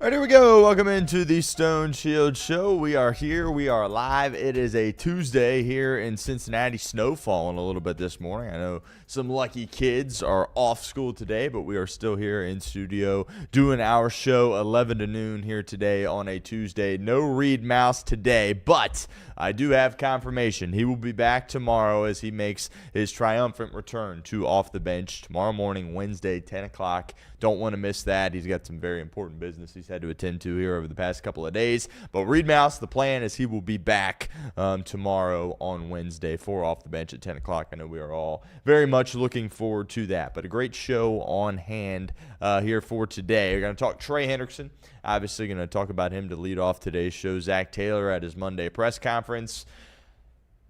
All right, here we go. Welcome into the Stone Shield Show. We are here. We are live. It is a Tuesday here in Cincinnati. Snow falling a little bit this morning. I know some lucky kids are off school today, but we are still here in studio doing our show 11 to noon here today on a Tuesday. No Reed Myles today, but I do have confirmation. He will be back tomorrow as he makes his triumphant return to Off the Bench tomorrow morning, Wednesday, 10 o'clock. Don't want to miss that. He's got some very important business he's had to attend to here over the past couple of days. But Reed Myles, the plan is he will be back tomorrow on Wednesday for Off the Bench at 10 o'clock. I know we are all very much looking forward to that. But a great show on hand here for today. We're going to talk Trey Hendrickson. Obviously going to talk about him to lead off today's show. Zac Taylor at his Monday press conference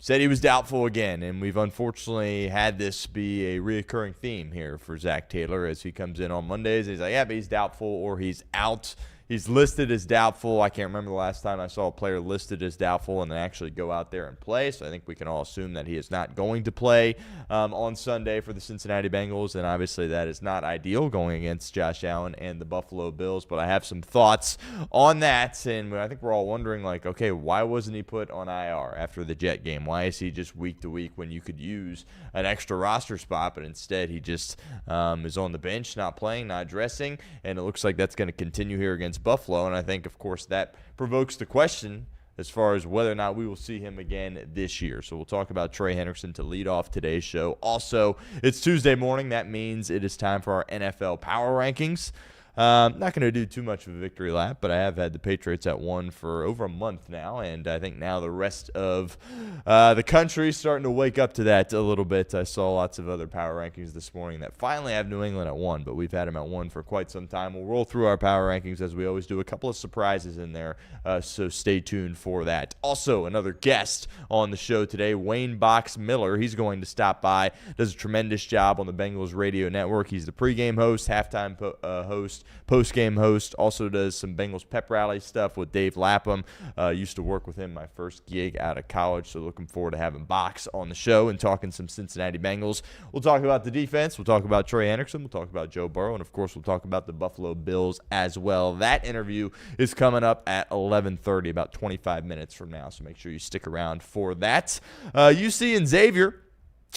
said he was doubtful again, and we've unfortunately had this be a reoccurring theme here for Zac Taylor as he comes in on Mondays. He's like, yeah, but he's doubtful or he's out. He's listed as doubtful. I can't remember the last time I saw a player listed as doubtful and then actually go out there and play. So I think we can all assume that he is not going to play on Sunday for the Cincinnati Bengals. And obviously that is not ideal going against Josh Allen and the Buffalo Bills. But I have some thoughts on that. And I think we're all wondering, like, okay, why wasn't he put on IR after the Jet game? Why is he just week to week when you could use an extra roster spot? But instead he just is on the bench, not playing, not dressing. And it looks like that's going to continue here against Buffalo, and I think, of course, that provokes the question as far as whether or not we will see him again this year. So we'll talk about Trey Hendrickson to lead off today's show. Also, it's Tuesday morning. That means it is time for our NFL Power Rankings. Not going to do too much of a victory lap, but I have had the Patriots at 1 for over a month now, and I think now the rest of the country is starting to wake up to that a little bit. I saw lots of other power rankings this morning that finally have New England at 1, but we've had them at 1 for quite some time. We'll roll through our power rankings as we always do. A couple of surprises in there, so stay tuned for that. Also, another guest on the show today, Wayne Box Miller. He's going to stop by, does a tremendous job on the Bengals radio network. He's the pregame host, halftime host, post-game host, also does some Bengals pep rally stuff with Dave Lapham. Used to work with him my first gig out of college, so looking forward to having Box on the show and talking some Cincinnati Bengals. We'll talk about the defense. We'll talk about Trey Hendrickson. We'll talk about Joe Burrow, and, of course, we'll talk about the Buffalo Bills as well. That interview is coming up at 11:30, about 25 minutes from now, so make sure you stick around for that. UC and Xavier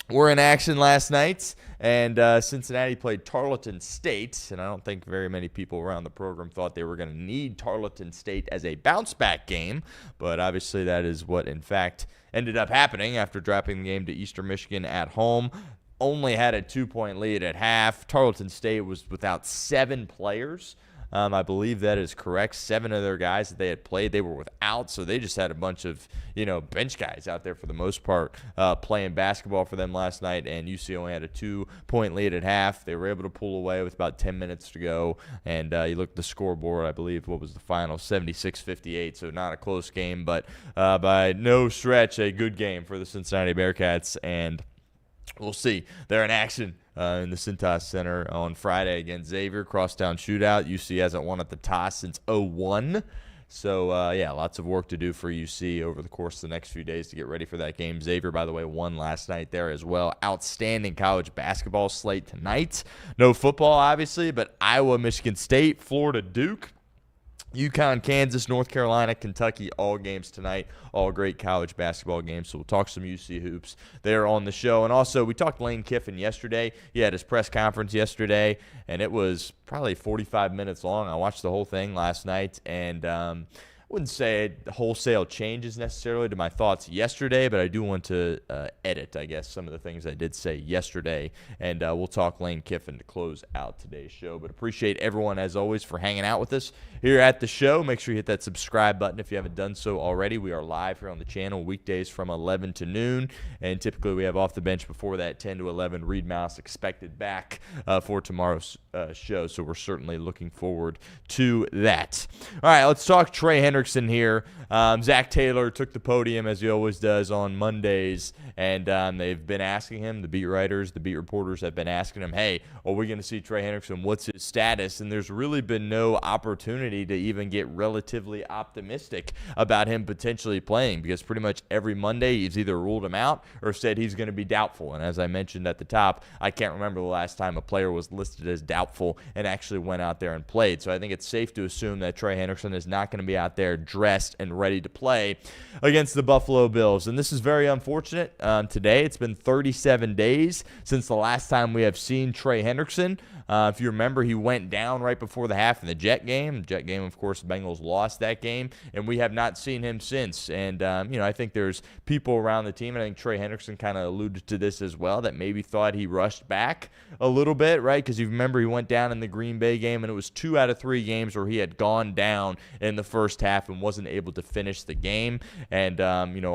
were in action last night, and Cincinnati played Tarleton State, and I don't think very many people around the program thought they were going to need Tarleton State as a bounce-back game, but obviously that is what, in fact, ended up happening after dropping the game to Eastern Michigan at home. Only had a 2-point lead at half. Tarleton State was without 7 players. I believe that is correct. 7 of their guys that they had played, they were without, so they just had a bunch of, bench guys out there for the most part playing basketball for them last night, and UC only had a 2-point lead at half. They were able to pull away with about 10 minutes to go, and you look at the scoreboard, I believe, what was the final? 76-58, so not a close game, but by no stretch a good game for the Cincinnati Bearcats, and we'll see. They're in action in the Cintas Center on Friday against Xavier. Crosstown shootout. UC hasn't won at the toss since 2001. So, lots of work to do for UC over the course of the next few days to get ready for that game. Xavier, by the way, won last night there as well. Outstanding college basketball slate tonight. No football, obviously, but Iowa, Michigan State, Florida, Duke, UConn, Kansas, North Carolina, Kentucky, all games tonight, all great college basketball games. So we'll talk some UC hoops there on the show. And also, we talked Lane Kiffin yesterday. He had his press conference yesterday, and it was probably 45 minutes long. I watched the whole thing last night, and I wouldn't say wholesale changes necessarily to my thoughts yesterday, but I do want to edit, I guess, some of the things I did say yesterday. And we'll talk Lane Kiffin to close out today's show. But appreciate everyone, as always, for hanging out with us here at the show. Make sure you hit that subscribe button if you haven't done so already. We are live here on the channel weekdays from 11 to noon. And typically we have off the bench before that, 10 to 11. Reed Myles expected back for tomorrow's show. So we're certainly looking forward to that. All right, let's talk Trey Hendrickson Hendrickson here. Zac Taylor took the podium, as he always does, on Mondays, and they've been asking him, the beat writers, the beat reporters have been asking him, hey, are we going to see Trey Hendrickson? What's his status? And there's really been no opportunity to even get relatively optimistic about him potentially playing, because pretty much every Monday he's either ruled him out or said he's going to be doubtful. And as I mentioned at the top, I can't remember the last time a player was listed as doubtful and actually went out there and played. So I think it's safe to assume that Trey Hendrickson is not going to be out there dressed and ready to play against the Buffalo Bills. And this is very unfortunate. Today, it's been 37 days since the last time we have seen Trey Hendrickson. If you remember, he went down right before the half in the Jet game. Jet game, of course, the Bengals lost that game, and we have not seen him since. And, I think there's people around the team, and I think Trey Hendrickson kind of alluded to this as well, that maybe thought he rushed back a little bit, right? Because you remember he went down in the Green Bay game, and it was 2 out of 3 games where he had gone down in the first half and wasn't able to finish the game. And,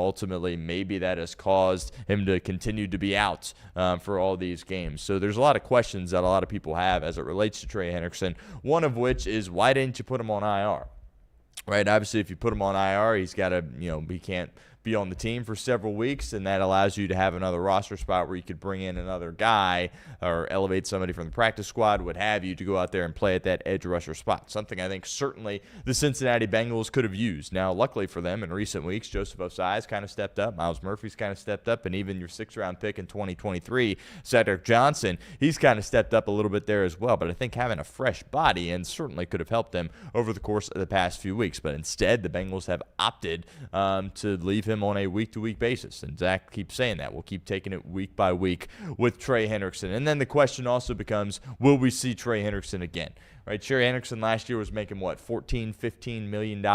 ultimately maybe that has caused him to continue to be out for all these games. So there's a lot of questions that a lot of people have as it relates to Trey Hendrickson, one of which is, why didn't you put him on IR? Right? Obviously, if you put him on IR, he's got to, he can't be on the team for several weeks, and that allows you to have another roster spot where you could bring in another guy or elevate somebody from the practice squad, what have you, to go out there and play at that edge rusher spot. Something I think certainly the Cincinnati Bengals could have used. Now, luckily for them, in recent weeks, Joseph Ossai has kind of stepped up, Myles Myrphy's kind of stepped up, and even your 6th-round pick in 2023, Cedric Johnson, he's kind of stepped up a little bit there as well. But I think having a fresh body and certainly could have helped them over the course of the past few weeks. But instead, the Bengals have opted to leave him on a week-to-week basis, and Zac keeps saying that. We'll keep taking it week by week with Trey Hendrickson. And then the question also becomes, will we see Trey Hendrickson again? Right, Trey Hendrickson last year was making, $14-15 million,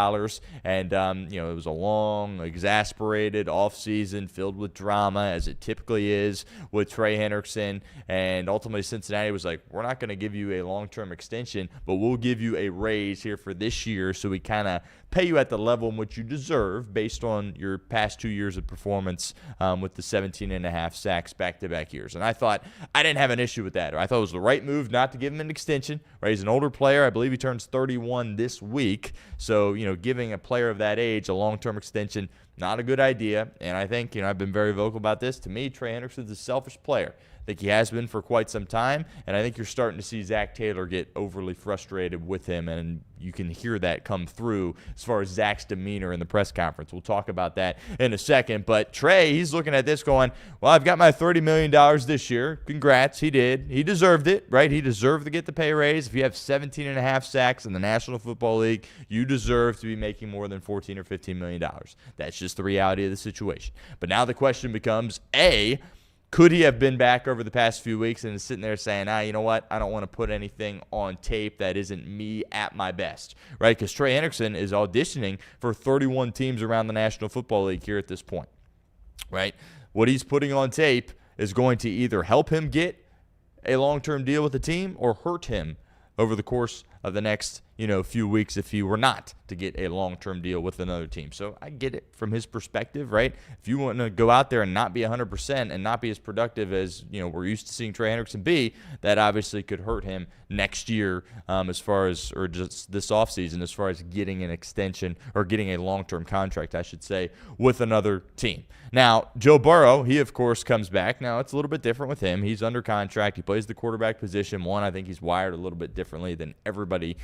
and, it was a long, exasperated offseason filled with drama, as it typically is with Trey Hendrickson, and ultimately Cincinnati was like, we're not going to give you a long-term extension, but we'll give you a raise here for this year, so we kind of pay you at the level in which you deserve based on your past 2 years of performance with the 17.5 sacks back-to-back years. And I didn't have an issue with that. I thought it was the right move not to give him an extension. Right? He's an older player. I believe he turns 31 this week. So, giving a player of that age a long-term extension, not a good idea. And I think, I've been very vocal about this. To me, Trey Hendrickson's a selfish player. I think he has been for quite some time, and I think you're starting to see Zac Taylor get overly frustrated with him, and you can hear that come through as far as Zac's demeanor in the press conference. We'll talk about that in a second, but Trey, he's looking at this going, well, I've got my $30 million this year. Congrats, he did. He deserved it, right? He deserved to get the pay raise. If you have 17.5 sacks in the National Football League, you deserve to be making more than $14 or $15 million. That's just the reality of the situation. But now the question becomes, A, could he have been back over the past few weeks and is sitting there saying, you know what, I don't want to put anything on tape that isn't me at my best, right? Because Trey Hendrickson is auditioning for 31 teams around the National Football League here at this point, right? What he's putting on tape is going to either help him get a long-term deal with the team or hurt him over the course of the next, few weeks if he were not to get a long-term deal with another team. So I get it from his perspective, right? If you want to go out there and not be 100% and not be as productive as, we're used to seeing Trey Hendrickson be, that obviously could hurt him next year or just this offseason as far as getting an extension or getting a long-term contract, I should say, with another team. Now, Joe Burrow, he, of course, comes back. Now, it's a little bit different with him. He's under contract. He plays the quarterback position. I think he's wired a little bit differently than everybody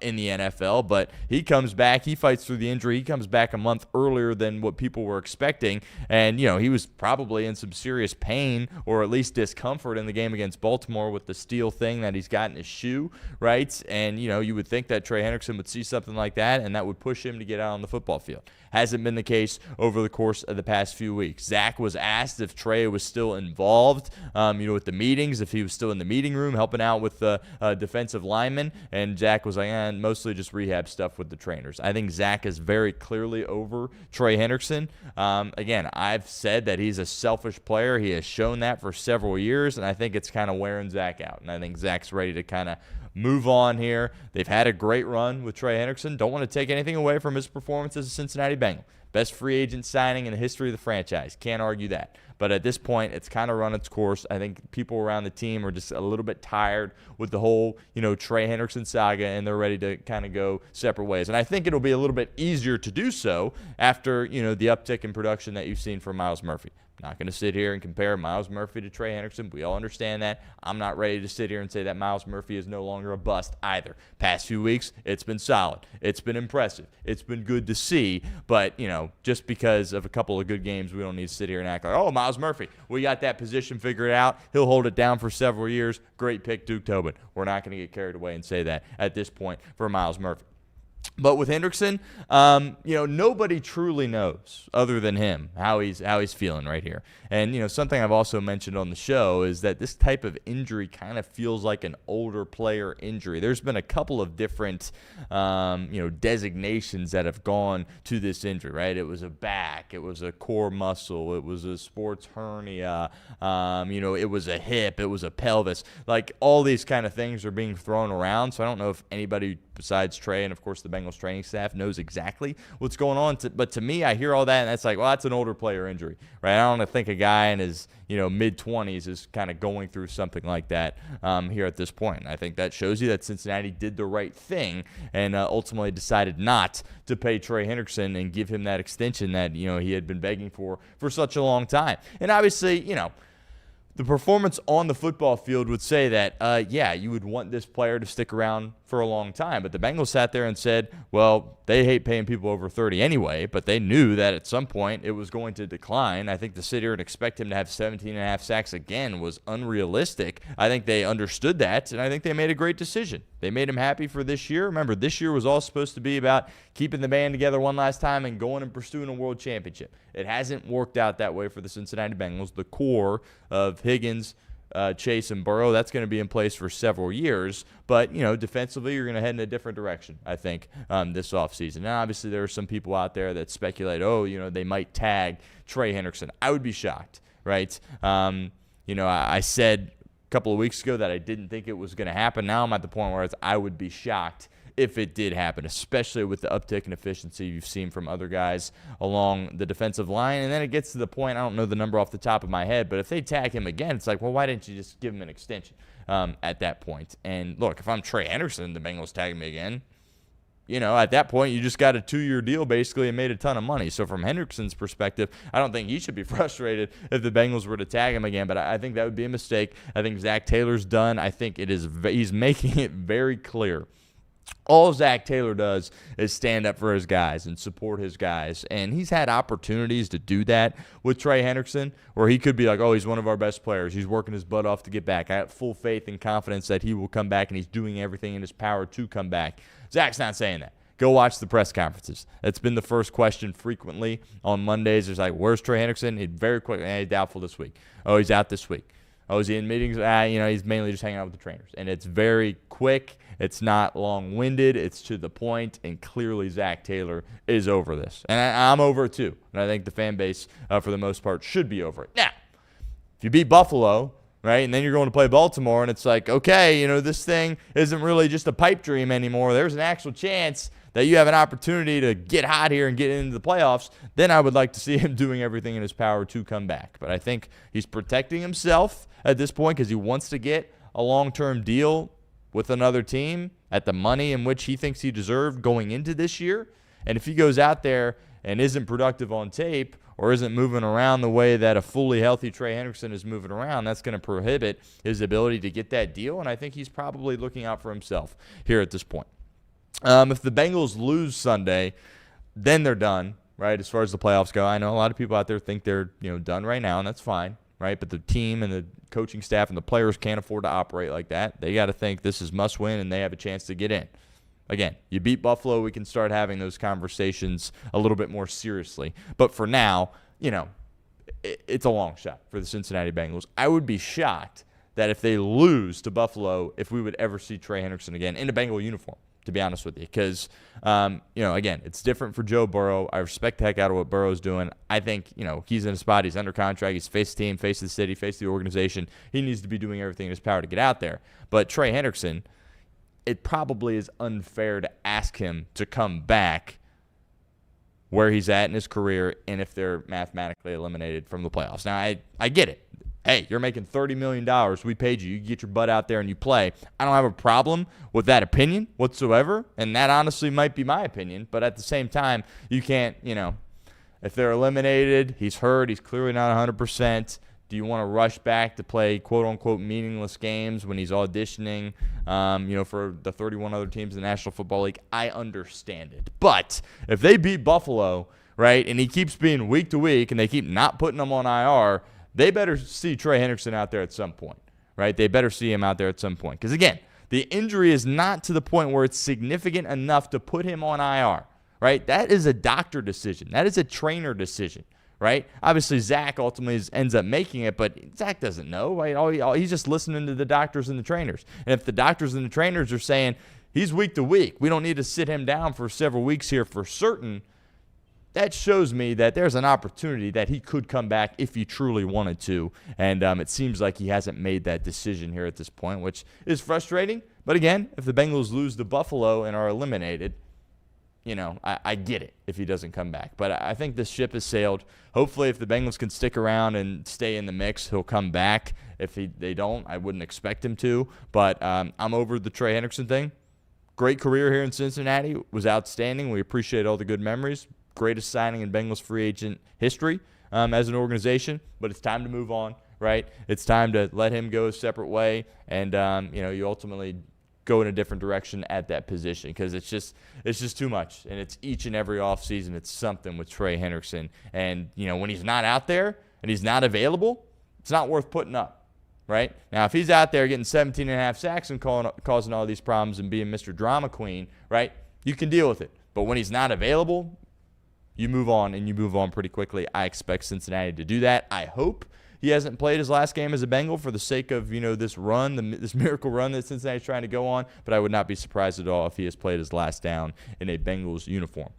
in the NFL, but he comes back. He fights through the injury. He comes back a month earlier than what people were expecting, and, he was probably in some serious pain or at least discomfort in the game against Baltimore with the steel thing that he's got in his shoe, right? And, you would think that Trey Hendrickson would see something like that, and that would push him to get out on the football field. Hasn't been the case over the course of the past few weeks. Zac was asked if Trey was still involved, with the meetings, if he was still in the meeting room helping out with the defensive linemen, and Zac was like, mostly just rehab stuff with the trainers. I think Zac is very clearly over Trey Hendrickson. Again, I've said that he's a selfish player. He has shown that for several years, and I think it's kind of wearing Zac out, and I think Zac's ready to kind of move on here. They've had a great run with Trey Hendrickson. Don't want to take anything away from his performance as a Cincinnati Bengal. Best free agent signing in the history of the franchise. Can't argue that. But at this point, it's kind of run its course. I think people around the team are just a little bit tired with the whole, Trey Hendrickson saga, and they're ready to kind of go separate ways. And I think it'll be a little bit easier to do so after, the uptick in production that you've seen from Myles Myrphy. Not going to sit here and compare Myles Myrphy to Trey Hendrickson. We all understand that. I'm not ready to sit here and say that Myles Myrphy is no longer a bust either. Past few weeks, it's been solid. It's been impressive. It's been good to see. But, just because of a couple of good games, we don't need to sit here and act like, oh, Myles Myrphy, we got that position figured out. He'll hold it down for several years. Great pick, Duke Tobin. We're not going to get carried away and say that at this point for Myles Myrphy. But with Hendrickson, nobody truly knows other than him how he's feeling right here. And, something I've also mentioned on the show is that this type of injury kind of feels like an older player injury. There's been a couple of different, designations that have gone to this injury, right? It was a back, it was a core muscle, it was a sports hernia, it was a hip, it was a pelvis. Like, all these kind of things are being thrown around, so I don't know if anybody besides Trey and, of course, the Bengals training staff knows exactly what's going on. But to me, I hear all that, and that's like, well, that's an older player injury, right? I don't think a guy in his, mid-20s is kind of going through something like that here at this point. And I think that shows you that Cincinnati did the right thing and ultimately decided not to pay Trey Hendrickson and give him that extension that, he had been begging for such a long time. And obviously, the performance on the football field would say that, you would want this player to stick around for a long time. But the Bengals sat there and said, well, they hate paying people over 30 anyway, but they knew that at some point it was going to decline. I think to sit here and expect him to have 17.5 sacks again was unrealistic. I think they understood that, and I think they made a great decision. They made him happy for this year. Remember, this year was all supposed to be about keeping the band together one last time and going and pursuing a world championship. It hasn't worked out that way for the Cincinnati Bengals. The core of Higgins, Chase, and Burrow, that's going to be in place for several years. But, defensively, you're going to head in a different direction, I think, this offseason. Now, obviously, there are some people out there that speculate, they might tag Trey Hendrickson. I would be shocked, right? I said a couple of weeks ago that I didn't think it was going to happen. Now I'm at the point where I would be shocked if it did happen, especially with the uptick in efficiency you've seen from other guys along the defensive line. And then it gets to the point, I don't know the number off the top of my head, but if they tag him again, it's like, well, why didn't you just give him an extension at that point? And look, if I'm Trey Hendrickson, the Bengals tag me again, at that point, you just got a 2-year deal basically and made a ton of money. So from Hendrickson's perspective, I don't think he should be frustrated if the Bengals were to tag him again, but I think that would be a mistake. I think Zac Taylor's done. I think he's making it very clear. All Zac Taylor does is stand up for his guys and support his guys. And he's had opportunities to do that with Trey Hendrickson, where he could be like, oh, he's one of our best players. He's working his butt off to get back. I have full faith and confidence that he will come back, and he's doing everything in his power to come back. Zac's not saying that. Go watch the press conferences. That's been the first question frequently on Mondays. It's like, where's Trey Hendrickson? He'd very quickly, he's doubtful this week. Oh, he's out this week. Oh, is he in meetings? He's mainly just hanging out with the trainers. And it's very quick. It's not long-winded. It's to the point. And clearly Zac Taylor is over this. And I'm over it too. And I think the fan base, for the most part, should be over it. Now, if you beat Buffalo, right, and then you're going to play Baltimore, and it's like, okay, this thing isn't really just a pipe dream anymore. There's an actual chance that you have an opportunity to get hot here and get into the playoffs, then I would like to see him doing everything in his power to come back. But I think he's protecting himself at this point because he wants to get a long-term deal with another team at the money in which he thinks he deserved going into this year. And if he goes out there and isn't productive on tape or isn't moving around the way that a fully healthy Trey Hendrickson is moving around, that's going to prohibit his ability to get that deal. And I think he's probably looking out for himself here at this point. If the Bengals lose Sunday, then they're done, right, as far as the playoffs go. I know a lot of people out there think they're done right now, and that's fine, right? But the team and the coaching staff and the players can't afford to operate like that. They got to think this is must-win, and they have a chance to get in. Again, you beat Buffalo, we can start having those conversations a little bit more seriously. But for now, it's a long shot for the Cincinnati Bengals. I would be shocked that if they lose to Buffalo, if we would ever see Trey Hendrickson again in a Bengal uniform, to be honest with you. Because, again, it's different for Joe Burrow. I respect the heck out of what Burrow's doing. I think, he's in a spot. He's under contract. He's faced the team, faced the city, faced the organization. He needs to be doing everything in his power to get out there. But Trey Hendrickson, it probably is unfair to ask him to come back where he's at in his career and if they're mathematically eliminated from the playoffs. Now, I get it. Hey, you're making $30 million. We paid you. You get your butt out there and you play. I don't have a problem with that opinion whatsoever, and that honestly might be my opinion. But at the same time, you can't, if they're eliminated, he's hurt, he's clearly not 100%. Do you want to rush back to play quote-unquote meaningless games when he's auditioning, for the 31 other teams in the National Football League? I understand it. But if they beat Buffalo, right, and he keeps being week to week and they keep not putting him on IR, they better see Trey Hendrickson out there at some point, right? They better see him out there at some point. Because, again, the injury is not to the point where it's significant enough to put him on IR, right? That is a doctor decision. That is a trainer decision, right? Obviously, Zac ultimately ends up making it, but Zac doesn't know, right? He's just listening to the doctors and the trainers. And if the doctors and the trainers are saying he's week to week, we don't need to sit him down for several weeks here for certain, that shows me that there's an opportunity that he could come back if he truly wanted to. And it seems like he hasn't made that decision here at this point, which is frustrating. But again, if the Bengals lose to Buffalo and are eliminated, I get it if he doesn't come back. But I think this ship has sailed. Hopefully, if the Bengals can stick around and stay in the mix, he'll come back. If they don't, I wouldn't expect him to. But I'm over the Trey Hendrickson thing. Great career here in Cincinnati. Was outstanding. We appreciate all the good memories. Greatest signing in Bengals free agent history as an organization. But it's time to move on, right? It's time to let him go a separate way. And, you ultimately go in a different direction at that position because it's just too much. And it's each and every offseason it's something with Trey Hendrickson. And, when he's not out there and he's not available, it's not worth putting up, right? Now, if he's out there getting 17.5 sacks and causing all these problems and being Mr. Drama Queen, right, you can deal with it. But when he's not available, you move on, and you move on pretty quickly. I expect Cincinnati to do that. I hope he hasn't played his last game as a Bengal for the sake of, this run, this miracle run that Cincinnati's trying to go on. But I would not be surprised at all if he has played his last down in a Bengals uniform.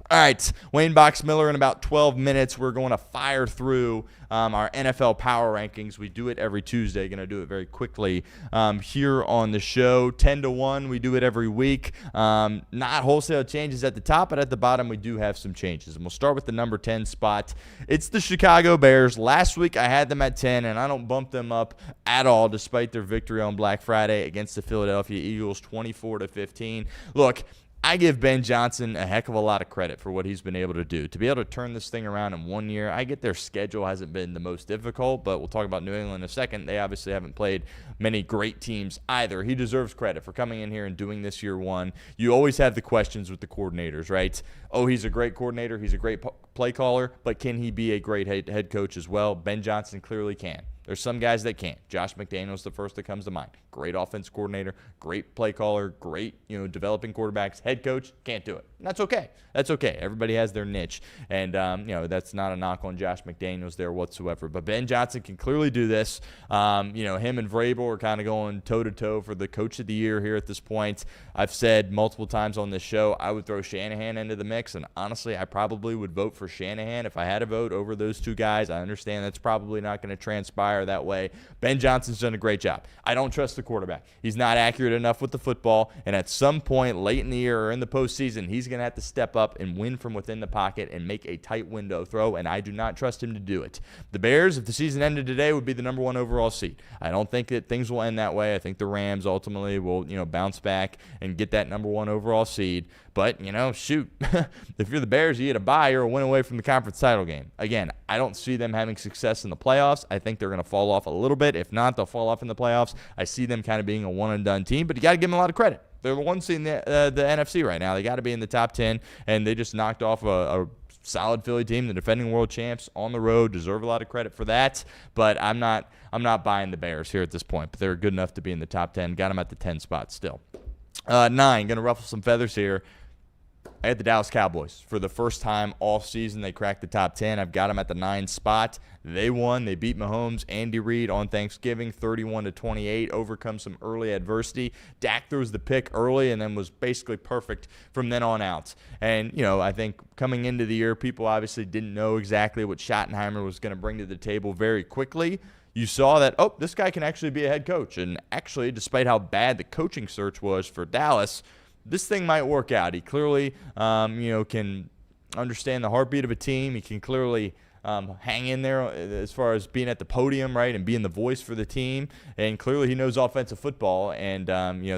All right, Wayne Box Miller, in about 12 minutes, we're going to fire through our NFL power rankings. We do it every Tuesday. Going to do it very quickly here on the show. 10-1, we do it every week. Not wholesale changes at the top, but at the bottom we do have some changes. And we'll start with the number 10 spot. It's the Chicago Bears. Last week I had them at 10, and I don't bump them up at all despite their victory on Black Friday against the Philadelphia Eagles, 24-15. Look, I give Ben Johnson a heck of a lot of credit for what he's been able to do. To be able to turn this thing around in 1 year, I get their schedule hasn't been the most difficult, but we'll talk about New England in a second. They obviously haven't played many great teams either. He deserves credit for coming in here and doing this year one. You always have the questions with the coordinators, right? Oh, he's a great coordinator. He's a great play caller, but can he be a great head coach as well? Ben Johnson clearly can. There's some guys that can't. Josh McDaniels, the first that comes to mind. Great offense coordinator, great play caller, great, developing quarterbacks. Head coach, can't do it. And that's okay. That's okay. Everybody has their niche. And, that's not a knock on Josh McDaniels there whatsoever. But Ben Johnson can clearly do this. Him and Vrabel are kind of going toe-to-toe for the coach of the year here at this point. I've said multiple times on this show I would throw Shanahan into the mix. And honestly, I probably would vote for Shanahan if I had a vote over those two guys. I understand that's probably not going to transpire that way. Ben Johnson's done a great job. I don't trust the quarterback. He's not accurate enough with the football, and at some point late in the year or in the postseason, he's going to have to step up and win from within the pocket and make a tight window throw, and I do not trust him to do it. The Bears, if the season ended today, would be the number 1 overall seed. I don't think that things will end that way. I think the Rams ultimately will, bounce back and get that number 1 overall seed. But, shoot, if you're the Bears, you get a bye or a win away from the conference title game. Again, I don't see them having success in the playoffs. I think they're going to fall off a little bit. If not, they'll fall off in the playoffs. I see them kind of being a one-and-done team, but you got to give them a lot of credit. They're the 1 seed in the NFC right now. They got to be in the top 10, and they just knocked off a solid Philly team, the defending world champs on the road. Deserve a lot of credit for that, but I'm not buying the Bears here at this point, but they're good enough to be in the top 10. Got them at the 10 spot still. 9, going to ruffle some feathers here. I had the Dallas Cowboys. For the first time all season, they cracked the top 10. I've got them at the 9 spot. They won. They beat Mahomes, Andy Reid on Thanksgiving, 31-28, overcome some early adversity. Dak throws the pick early and then was basically perfect from then on out. And, I think coming into the year, people obviously didn't know exactly what Schottenheimer was going to bring to the table very quickly. You saw that, this guy can actually be a head coach. And actually, despite how bad the coaching search was for Dallas, this thing might work out. He clearly, can understand the heartbeat of a team. He can clearly hang in there as far as being at the podium, right, and being the voice for the team. And clearly he knows offensive football. And,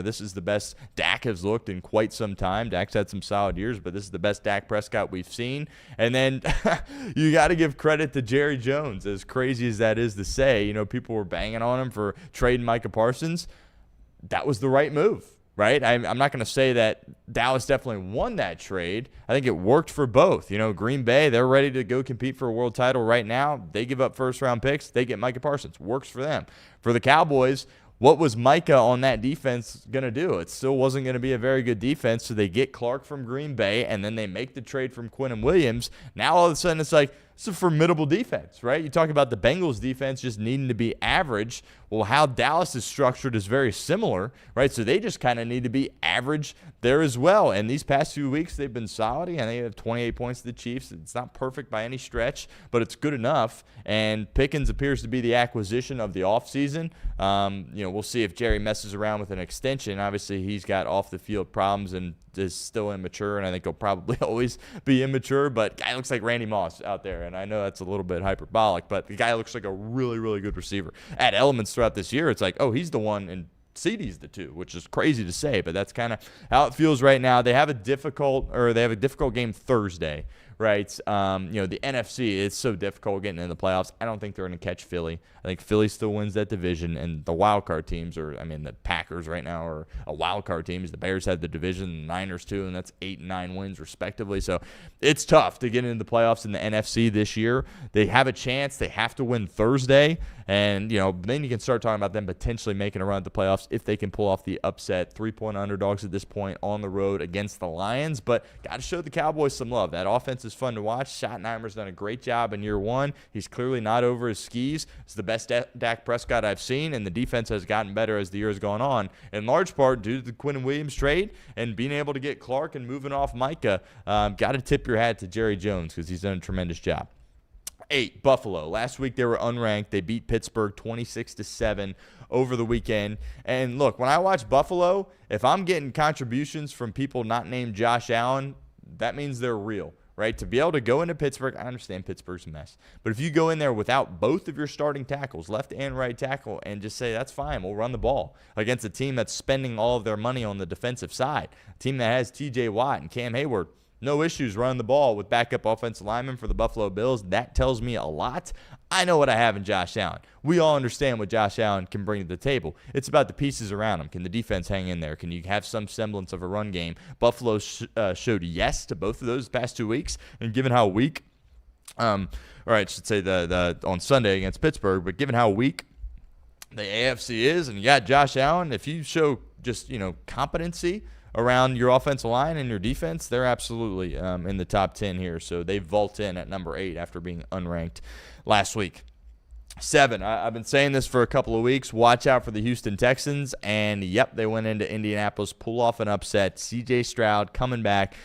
this is the best Dak has looked in quite some time. Dak's had some solid years, but this is the best Dak Prescott we've seen. And then you got to give credit to Jerry Jones, as crazy as that is to say. People were banging on him for trading Micah Parsons. That was the right move. Right? I'm not going to say that Dallas definitely won that trade. I think it worked for both. Green Bay, they're ready to go compete for a world title right now. They give up first-round picks. They get Micah Parsons. Works for them. For the Cowboys, what was Micah on that defense going to do? It still wasn't going to be a very good defense, so they get Clark from Green Bay, and then they make the trade from Quinnen Williams. Now all of a sudden it's like, it's a formidable defense, right? You talk about the Bengals defense just needing to be average. Well, how Dallas is structured is very similar, right? So they just kind of need to be average there as well. And these past few weeks, they've been solid. And they have 28 points to the Chiefs. It's not perfect by any stretch, but it's good enough. And Pickens appears to be the acquisition of the offseason. We'll see if Jerry messes around with an extension. Obviously, he's got off-the-field problems and is still immature, and I think he'll probably always be immature, but guy looks like Randy Moss out there, and I know that's a little bit hyperbolic, but the guy looks like a really, really good receiver. At elements throughout this year, it's like, oh, he's the one, and CeeDee's the two, which is crazy to say, but that's kind of how it feels right now. They have a difficult game Thursday, right? The NFC, it's so difficult getting into the playoffs. I don't think they're going to catch Philly. I think Philly still wins that division, and the wild card teams the Packers right now are a wild card teams. The Bears have the division, the Niners too, and that's 8 and 9 wins respectively. So it's tough to get into the playoffs in the NFC this year. They have a chance. They have to win Thursday, and then you can start talking about them potentially making a run at the playoffs if they can pull off the upset. 3-point underdogs at this point on the road against the Lions, but got to show the Cowboys some love. That offense is fun to watch. Schottenheimer's done a great job in year one. He's clearly not over his skis. It's the best Dak Prescott I've seen, and the defense has gotten better as the year has gone on, in large part due to the Quinnen Williams trade and being able to get Clark and moving off Micah. Got to tip your hat to Jerry Jones because he's done a tremendous job. 8, Buffalo. Last week they were unranked. They beat Pittsburgh 26-7 over the weekend. And look, when I watch Buffalo, if I'm getting contributions from people not named Josh Allen, that means they're real, right? To be able to go into Pittsburgh, I understand Pittsburgh's a mess. But if you go in there without both of your starting tackles, left and right tackle, and just say, that's fine, we'll run the ball against a team that's spending all of their money on the defensive side, a team that has T.J. Watt and Cam Hayward, no issues running the ball with backup offensive linemen for the Buffalo Bills. That tells me a lot. I know what I have in Josh Allen. We all understand what Josh Allen can bring to the table. It's about the pieces around him. Can the defense hang in there? Can you have some semblance of a run game? Buffalo showed yes to both of those past 2 weeks, and given how weak, on Sunday against Pittsburgh, but given how weak the AFC is, and you got Josh Allen, if you show just competency around your offensive line and your defense, they're absolutely in the top 10 here. So they vault in at number 8 after being unranked last week. 7, I've been saying this for a couple of weeks. Watch out for the Houston Texans. And, yep, they went into Indianapolis, pull off an upset. C.J. Stroud coming back.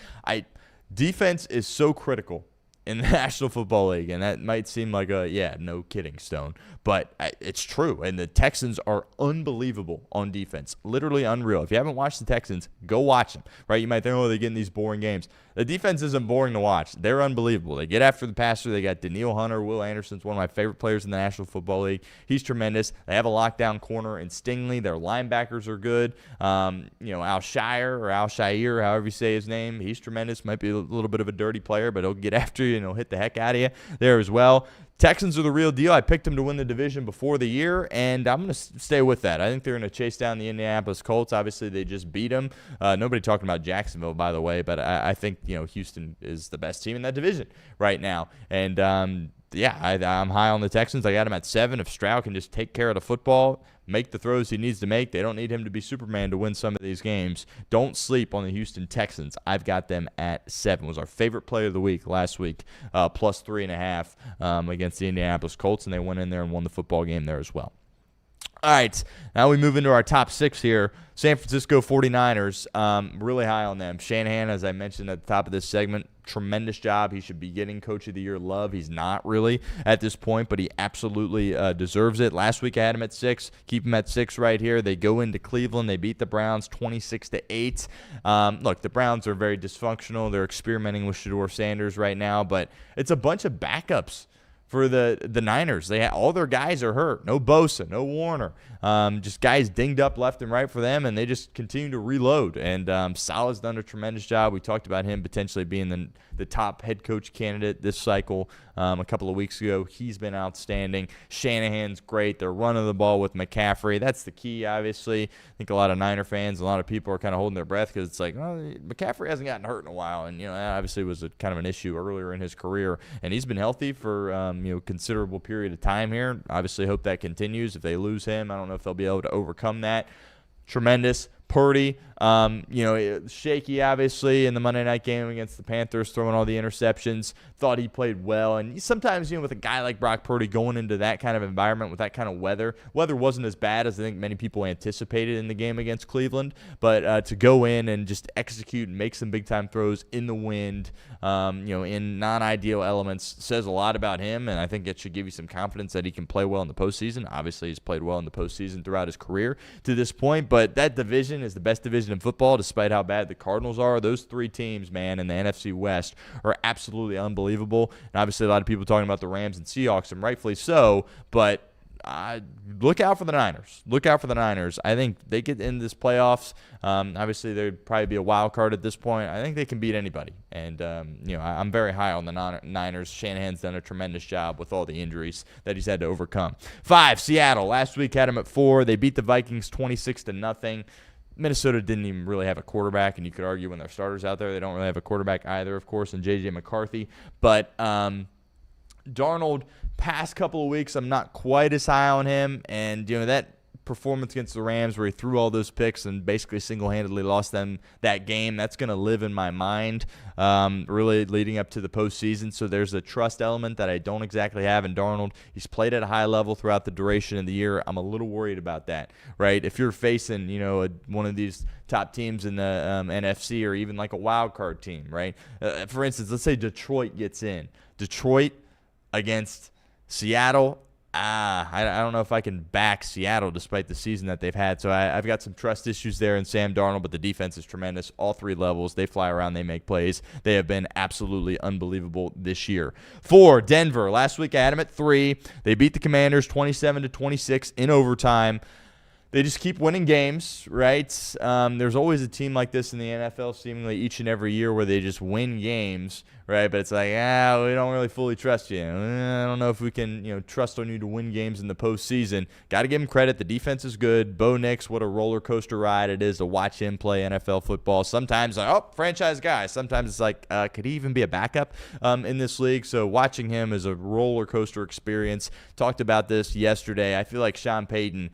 Defense is so critical in the National Football League, and that might seem like no kidding, Stone, but it's true, and the Texans are unbelievable on defense, literally unreal. If you haven't watched the Texans, go watch them, right? You might think, they're getting these boring games. The defense isn't boring to watch. They're unbelievable. They get after the passer. They got Danielle Hunter. Will Anderson's one of my favorite players in the National Football League. He's tremendous. They have a lockdown corner in Stingley. Their linebackers are good. Al Shire, however you say his name, he's tremendous. Might be a little bit of a dirty player, but he'll get after you and he'll hit the heck out of you there as well. Texans are the real deal. I picked them to win the division before the year, and I'm going to stay with that. I think they're going to chase down the Indianapolis Colts. Obviously, they just beat them. Nobody talking about Jacksonville, by the way, but I think Houston is the best team in that division right now. And I'm high on the Texans. I got them at 7. If Stroud can just take care of the football, make the throws he needs to make, they don't need him to be Superman to win some of these games. Don't sleep on the Houston Texans. I've got them at 7. It was our favorite play of the week last week, plus 3.5 against the Indianapolis Colts, and they went in there and won the football game there as well. All right, now we move into our top 6 here. San Francisco 49ers, really high on them. Shanahan, as I mentioned at the top of this segment, tremendous job. He should be getting Coach of the Year love. He's not really at this point, but he absolutely deserves it. Last week I had him at 6. Keep him at 6 right here. They go into Cleveland. They beat the Browns 26-8. Look, the Browns are very dysfunctional. They're experimenting with Shedeur Sanders right now, but it's a bunch of backups for the Niners. All their guys are hurt. No Bosa, no Warner. Just guys dinged up left and right for them, and they just continue to reload. And Salah's done a tremendous job. We talked about him potentially being the top head coach candidate this cycle a couple of weeks ago. He's been outstanding. Shanahan's great. They're running the ball with McCaffrey. That's the key, obviously. I think a lot of Niner fans, a lot of people are kind of holding their breath because it's like, oh, McCaffrey hasn't gotten hurt in a while. And, that obviously was kind of an issue earlier in his career. And he's been healthy for, considerable period of time here. Obviously hope that continues. If they lose him, I don't know if they'll be able to overcome that. Tremendous. Purdy, shaky, obviously, in the Monday night game against the Panthers, throwing all the interceptions. Thought he played well. And sometimes, with a guy like Brock Purdy going into that kind of environment with that kind of weather wasn't as bad as I think many people anticipated in the game against Cleveland. But to go in and just execute and make some big-time throws in the wind, in non-ideal elements says a lot about him. And I think it should give you some confidence that he can play well in the postseason. Obviously, he's played well in the postseason throughout his career to this point. But that division is the best division in football, despite how bad the Cardinals are. Those 3 teams, man, in the NFC West are absolutely unbelievable. And obviously a lot of people talking about the Rams and Seahawks, and rightfully so, but look out for the Niners. Look out for the Niners. I think they get in this playoffs. Obviously, they'd probably be a wild card at this point. I think they can beat anybody. And, I'm very high on the Niners. Shanahan's done a tremendous job with all the injuries that he's had to overcome. 5, Seattle. Last week had him at 4. They beat the Vikings 26-0. Minnesota didn't even really have a quarterback, and you could argue when their starters out there, they don't really have a quarterback either, of course, and J.J. McCarthy. But Darnold, past couple of weeks, I'm not quite as high on him. And, that performance against the Rams where he threw all those picks and basically single-handedly lost them that game, that's going to live in my mind really leading up to the postseason. So there's a trust element that I don't exactly have in Darnold. He's played at a high level throughout the duration of the year. I'm a little worried about that, right? If you're facing, one of these top teams in the NFC or even like a wild card team, right? For instance, let's say Detroit gets in. Detroit against Seattle, I don't know if I can back Seattle despite the season that they've had. So I've got some trust issues there in Sam Darnold, but the defense is tremendous. All 3 levels. They fly around. They make plays. They have been absolutely unbelievable this year. 4, Denver. Last week I had them at 3. They beat the Commanders 27-26 in overtime. They just keep winning games, right? There's always a team like this in the NFL seemingly each and every year where they just win games, right? But it's like, we don't really fully trust you. I don't know if we can, trust on you to win games in the postseason. Got to give him credit. The defense is good. Bo Nix, what a roller coaster ride it is to watch him play NFL football. Sometimes, franchise guy. Sometimes it's like, could he even be a backup in this league? So watching him is a roller coaster experience. Talked about this yesterday. I feel like Sean Payton,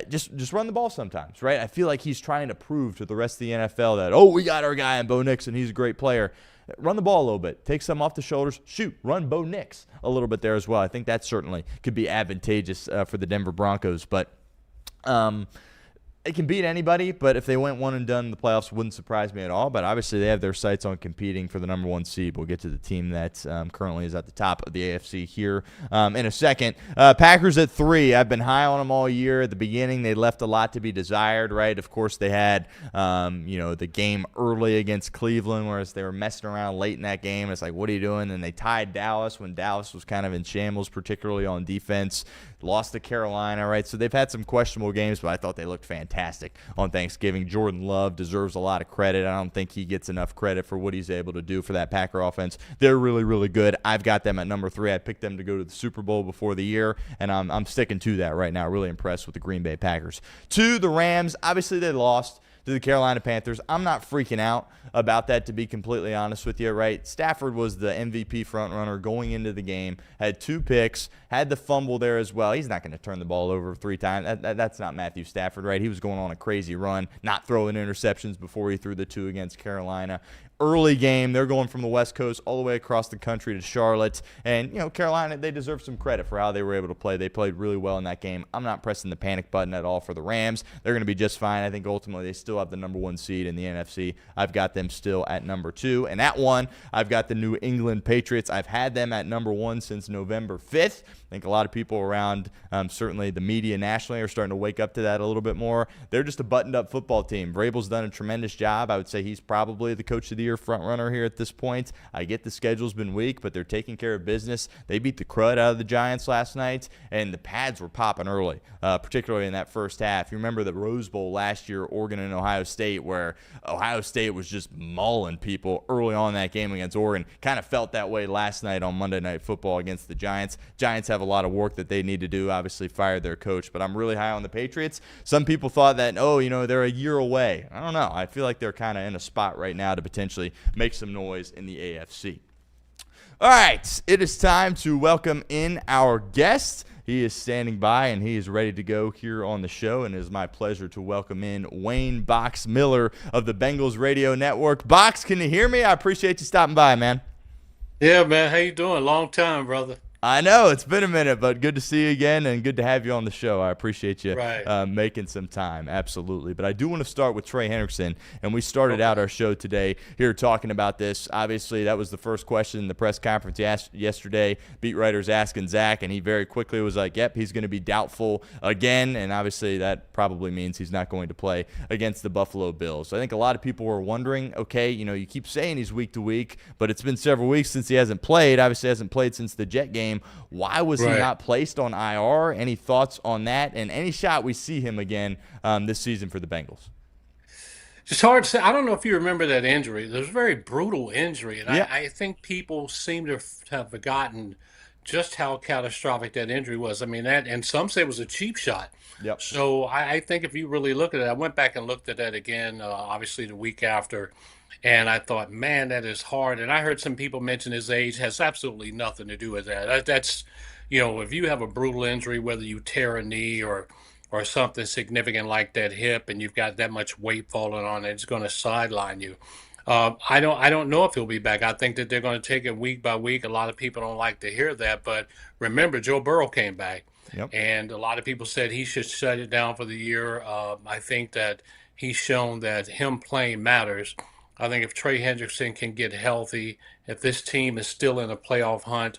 just run the ball sometimes, right? I feel like he's trying to prove to the rest of the NFL that, we got our guy in Bo Nix and he's a great player. Run the ball a little bit. Take some off the shoulders. Shoot, run Bo Nix a little bit there as well. I think that certainly could be advantageous for the Denver Broncos. But it can beat anybody, but if they went one and done in the playoffs, wouldn't surprise me at all. But obviously they have their sights on competing for the number 1 seed. We'll get to the team that currently is at the top of the AFC here in a second. Packers at 3. I've been high on them all year. At the beginning, they left a lot to be desired, right? Of course, they had the game early against Cleveland, whereas they were messing around late in that game. It's like, what are you doing? And they tied Dallas when Dallas was kind of in shambles, particularly on defense. Lost to Carolina, right? So they've had some questionable games, but I thought they looked fantastic on Thanksgiving. Jordan Love deserves a lot of credit. I don't think he gets enough credit for what he's able to do for that Packer offense. They're really, really good. I've got them at number 3. I picked them to go to the Super Bowl before the year, and I'm sticking to that right now. Really impressed with the Green Bay Packers. 2, the Rams. Obviously, they lost to the Carolina Panthers. I'm not freaking out about that, to be completely honest with you, right? Stafford was the MVP frontrunner going into the game, had 2 picks, had the fumble there as well. He's not going to turn the ball over 3 times. That's not Matthew Stafford, right? He was going on a crazy run, not throwing interceptions before he threw the 2 against Carolina. early game. They're going from the West Coast all the way across the country to Charlotte. And, Carolina, they deserve some credit for how they were able to play. They played really well in that game. I'm not pressing the panic button at all for the Rams. They're going to be just fine. I think ultimately they still have the number 1 seed in the NFC. I've got them still at number 2. And at 1, I've got the New England Patriots. I've had them at number 1 since November 5th. I think a lot of people around, certainly the media nationally, are starting to wake up to that a little bit more. They're just a buttoned-up football team. Vrabel's done a tremendous job. I would say he's probably the Coach of the Year front runner here at this point. I get the schedule's been weak, but they're taking care of business. They beat the crud out of the Giants last night, and the pads were popping early, particularly in that first half. You remember the Rose Bowl last year, Oregon and Ohio State, where Ohio State was just mauling people early on in that game against Oregon. Kind of felt that way last night on Monday Night Football against the Giants. Giants have a lot of work that they need to do, obviously fired their coach, but I'm really high on the Patriots. Some people thought that, they're a year away. I don't know. I feel like they're kind of in a spot right now to potentially make some noise in the AFC. All right, it is time to welcome in our guest. He is standing by, and he is ready to go here on the show, and it is my pleasure to welcome in Wayne Box Miller of the Bengals Radio Network. Box, can you hear me? I appreciate you stopping by, man. Yeah, man. How you doing? Long time, brother. I know it's been a minute, but good to see you again and good to have you on the show. I appreciate you Right. making some time. Absolutely. But I do want to start with Trey Hendrickson, and we started out our show today here talking about this. Obviously, that was the first question in the press conference yesterday. Beat writers asking Zac, and he very quickly was like, yep, he's going to be doubtful again, and obviously that probably means he's not going to play against the Buffalo Bills. So I think a lot of people were wondering, okay, you keep saying he's week to week, but it's been several weeks since he hasn't played. Obviously hasn't played since the Jet game. Why was he Right. not placed on IR? Any thoughts on that? And any shot we see him again this season for the Bengals? It's hard to say. I don't know if you remember that injury. It was a very brutal injury, and Yeah. I think people seem to have forgotten just how catastrophic that injury was. I mean, and some say it was a cheap shot. Yep. So I think if you really look at it, I went back and looked at that again, obviously the week after, and I thought, man, that is hard. And I heard some people mention his age has absolutely nothing to do with that. That's, if you have a brutal injury, whether you tear a knee or something significant like that hip, and you've got that much weight falling on it, it's going to sideline you. I don't know if he'll be back. I think that they're going to take it week by week. A lot of people don't like to hear that, but remember, Joe Burrow came back, Yep. and a lot of people said he should shut it down for the year. I think that he's shown that him playing matters. I think if Trey Hendrickson can get healthy, if this team is still in a playoff hunt,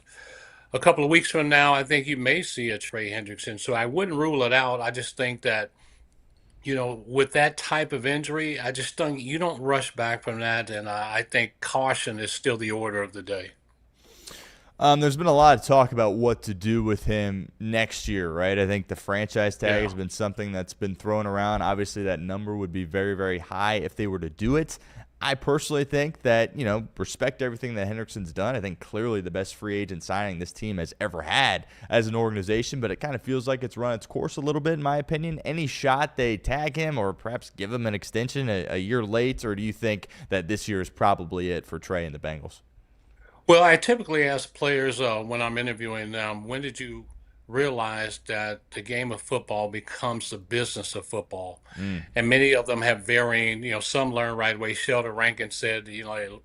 a couple of weeks from now, I think you may see a Trey Hendrickson. So I wouldn't rule it out. I just think that, with that type of injury, I just think you don't rush back from that. And I think caution is still the order of the day. There's been a lot of talk about what to do with him next year, right? I think the franchise tag Yeah. has been something that's been thrown around. Obviously, that number would be very, very high if they were to do it. I personally think that, respect everything that Hendrickson's done. I think clearly the best free agent signing this team has ever had as an organization, but it kind of feels like it's run its course a little bit, in my opinion. Any shot they tag him or perhaps give him an extension a year late, or do you think that this year is probably it for Trey and the Bengals? Well, I typically ask players when I'm interviewing them, when did you realize that the game of football becomes the business of football? Mm, And many of them have varying, some learn right away. Sheldon Rankin said,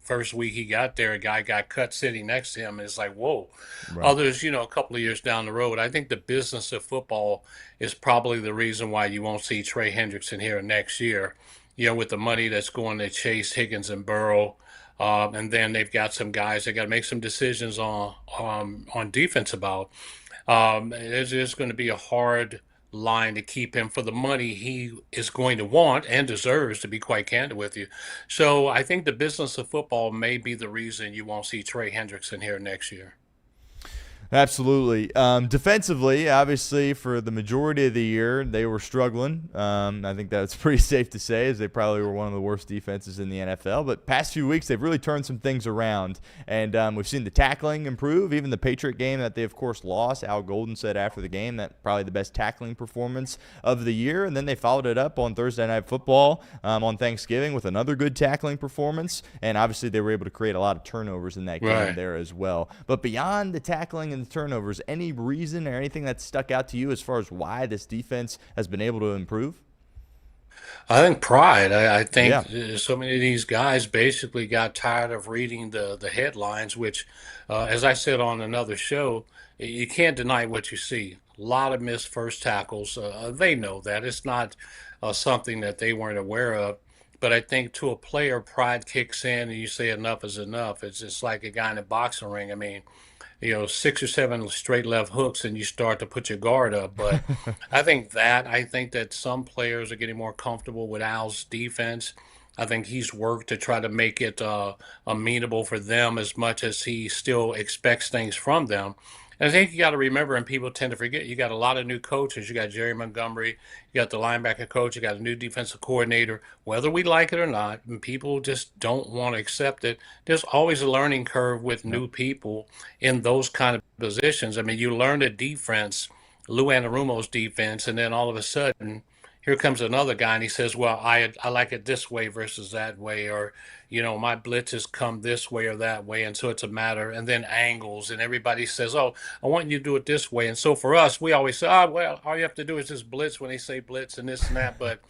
first week he got there, a guy got cut sitting next to him. And it's like, whoa. right. Others, a couple of years down the road, I think the business of football is probably the reason why you won't see Trey Hendrickson here next year, with the money that's going to Chase, Higgins, and Burrow. And then they've got some guys they got to make some decisions on defense about. It's just going to be a hard line to keep him for the money he is going to want and deserves, to be quite candid with you. So I think the business of football may be the reason you won't see Trey Hendrickson here next year. Absolutely. Defensively, obviously, for the majority of the year, they were struggling. I think that's pretty safe to say, as they probably were one of the worst defenses in the NFL. But past few weeks, they've really turned some things around, and we've seen the tackling improve. Even the Patriot game that they, of course, lost, Al Golden said after the game that probably the best tackling performance of the year. And then they followed it up on Thursday Night Football on Thanksgiving with another good tackling performance. And obviously, they were able to create a lot of turnovers in that game Right. there as well. But beyond the tackling and the turnovers, any reason or anything that stuck out to you as far as why this defense has been able to improve? I think pride. I Yeah. think so many of these guys basically got tired of reading the headlines, which, as I said on another show, you can't deny what you see. A lot of missed first tackles. They know that. It's not something that they weren't aware of. But I think to a player, pride kicks in and you say enough is enough. It's just like a guy in a boxing ring. I mean, 6 or 7 straight left hooks and you start to put your guard up. But I think that some players are getting more comfortable with Al's defense. I think he's worked to try to make it amenable for them as much as he still expects things from them. And I think you got to remember, and people tend to forget, you got a lot of new coaches. You got Jerry Montgomery, you got the linebacker coach, you got a new defensive coordinator. Whether we like it or not, and people just don't want to accept it, there's always a learning curve with Yep. new people in those kind of positions. I mean, you learn a defense, Lou Anarumo's defense, and then all of a sudden, here comes another guy, and he says, "Well, I like it this way versus that way," or my blitzes come this way or that way, and so it's a matter. And then angles, and everybody says, "Oh, I want you to do it this way." And so for us, we always say, "Oh, well, all you have to do is just blitz when they say blitz and this and that." But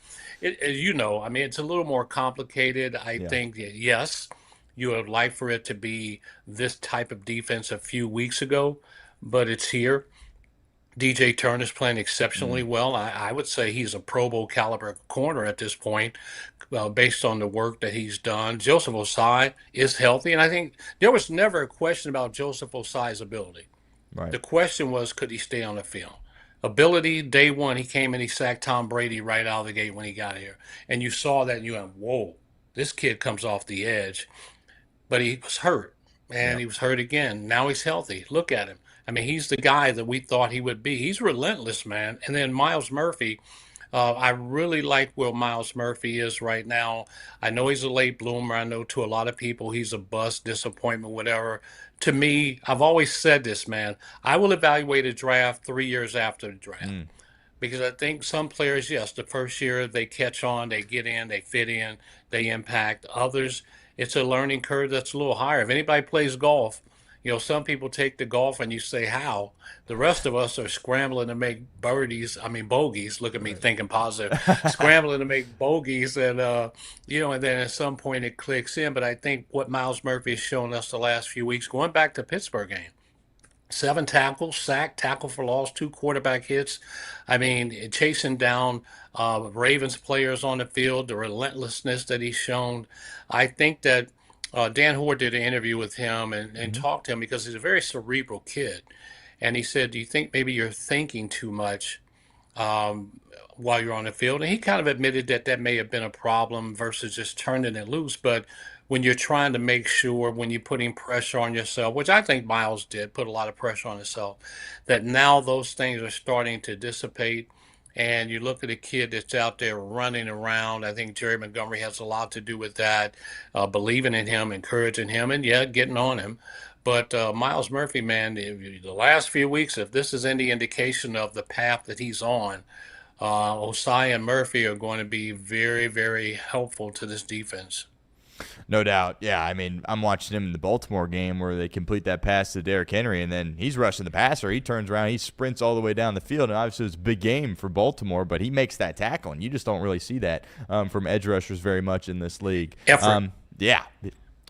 I mean, it's a little more complicated. I Yeah. think that yes, you would like for it to be this type of defense a few weeks ago, but it's here. DJ Turner's playing exceptionally Mm. well. I would say he's a Pro Bowl caliber corner at this point, based on the work that he's done. Joseph Ossai is healthy, and I think there was never a question about Joseph Ossai's ability. Right. The question was, could he stay on the field? Ability, day one, he came and he sacked Tom Brady right out of the gate when he got here. And you saw that and you went, whoa, this kid comes off the edge. But he was hurt and Yep. he was hurt again. Now he's healthy. Look at him. I mean, he's the guy that we thought he would be. He's relentless, man. And then Myles Murphy, I really like where Myles Murphy is right now. I know he's a late bloomer. I know to a lot of people he's a bust, disappointment, whatever. To me, I've always said this, man. I will evaluate a draft 3 years after the draft Mm. because I think some players, yes, the first year they catch on, they get in, they fit in, they impact. Others, it's a learning curve that's a little higher. If anybody plays golf, some people take the golf and you say how. The rest of us are scrambling to make birdies. I mean bogeys. Look at me Right. thinking positive. Scrambling to make bogeys, and and then at some point it clicks in. But I think what Myles Murphy has shown us the last few weeks, going back to Pittsburgh game, 7 tackles, sack, tackle for loss, 2 quarterback hits. I mean, chasing down Ravens players on the field, the relentlessness that he's shown. I think that Dan Hoare did an interview with him and Mhm. talked to him because he's a very cerebral kid. And he said, "Do you think maybe you're thinking too much while you're on the field?" And he kind of admitted that that may have been a problem versus just turning it loose. But when you're trying to make sure, when you're putting pressure on yourself, which I think Miles did put a lot of pressure on himself, that now those things are starting to dissipate. And you look at a kid that's out there running around. I think Jerry Montgomery has a lot to do with that, believing in him, encouraging him, and yeah, getting on him. But Myles Murphy, man, the last few weeks, if this is any indication of the path that he's on, Ossai and Murphy are going to be very, very helpful to this defense. No doubt. Yeah, I mean, I'm watching him in the Baltimore game where they complete that pass to Derrick Henry, and then he's rushing the passer. He turns around, he sprints all the way down the field, and obviously it's a big game for Baltimore, but he makes that tackle, and you just don't really see that from edge rushers very much in this league. Effort. Yeah,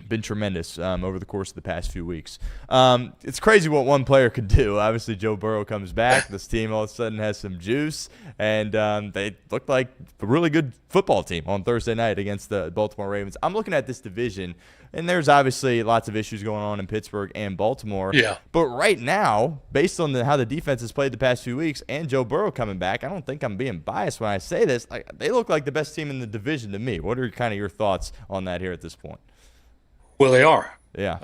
been tremendous over the course of the past few weeks. It's crazy what one player could do. Obviously, Joe Burrow comes back. This team all of a sudden has some juice, and they looked like a really good football team on Thursday night against the Baltimore Ravens. I'm looking at this division, and there's obviously lots of issues going on in Pittsburgh and Baltimore. Yeah. But right now, based on how the defense has played the past few weeks and Joe Burrow coming back, I don't think I'm being biased when I say this. They look like the best team in the division to me. What are kind of your thoughts on that here at this point? Well, they are. Yeah.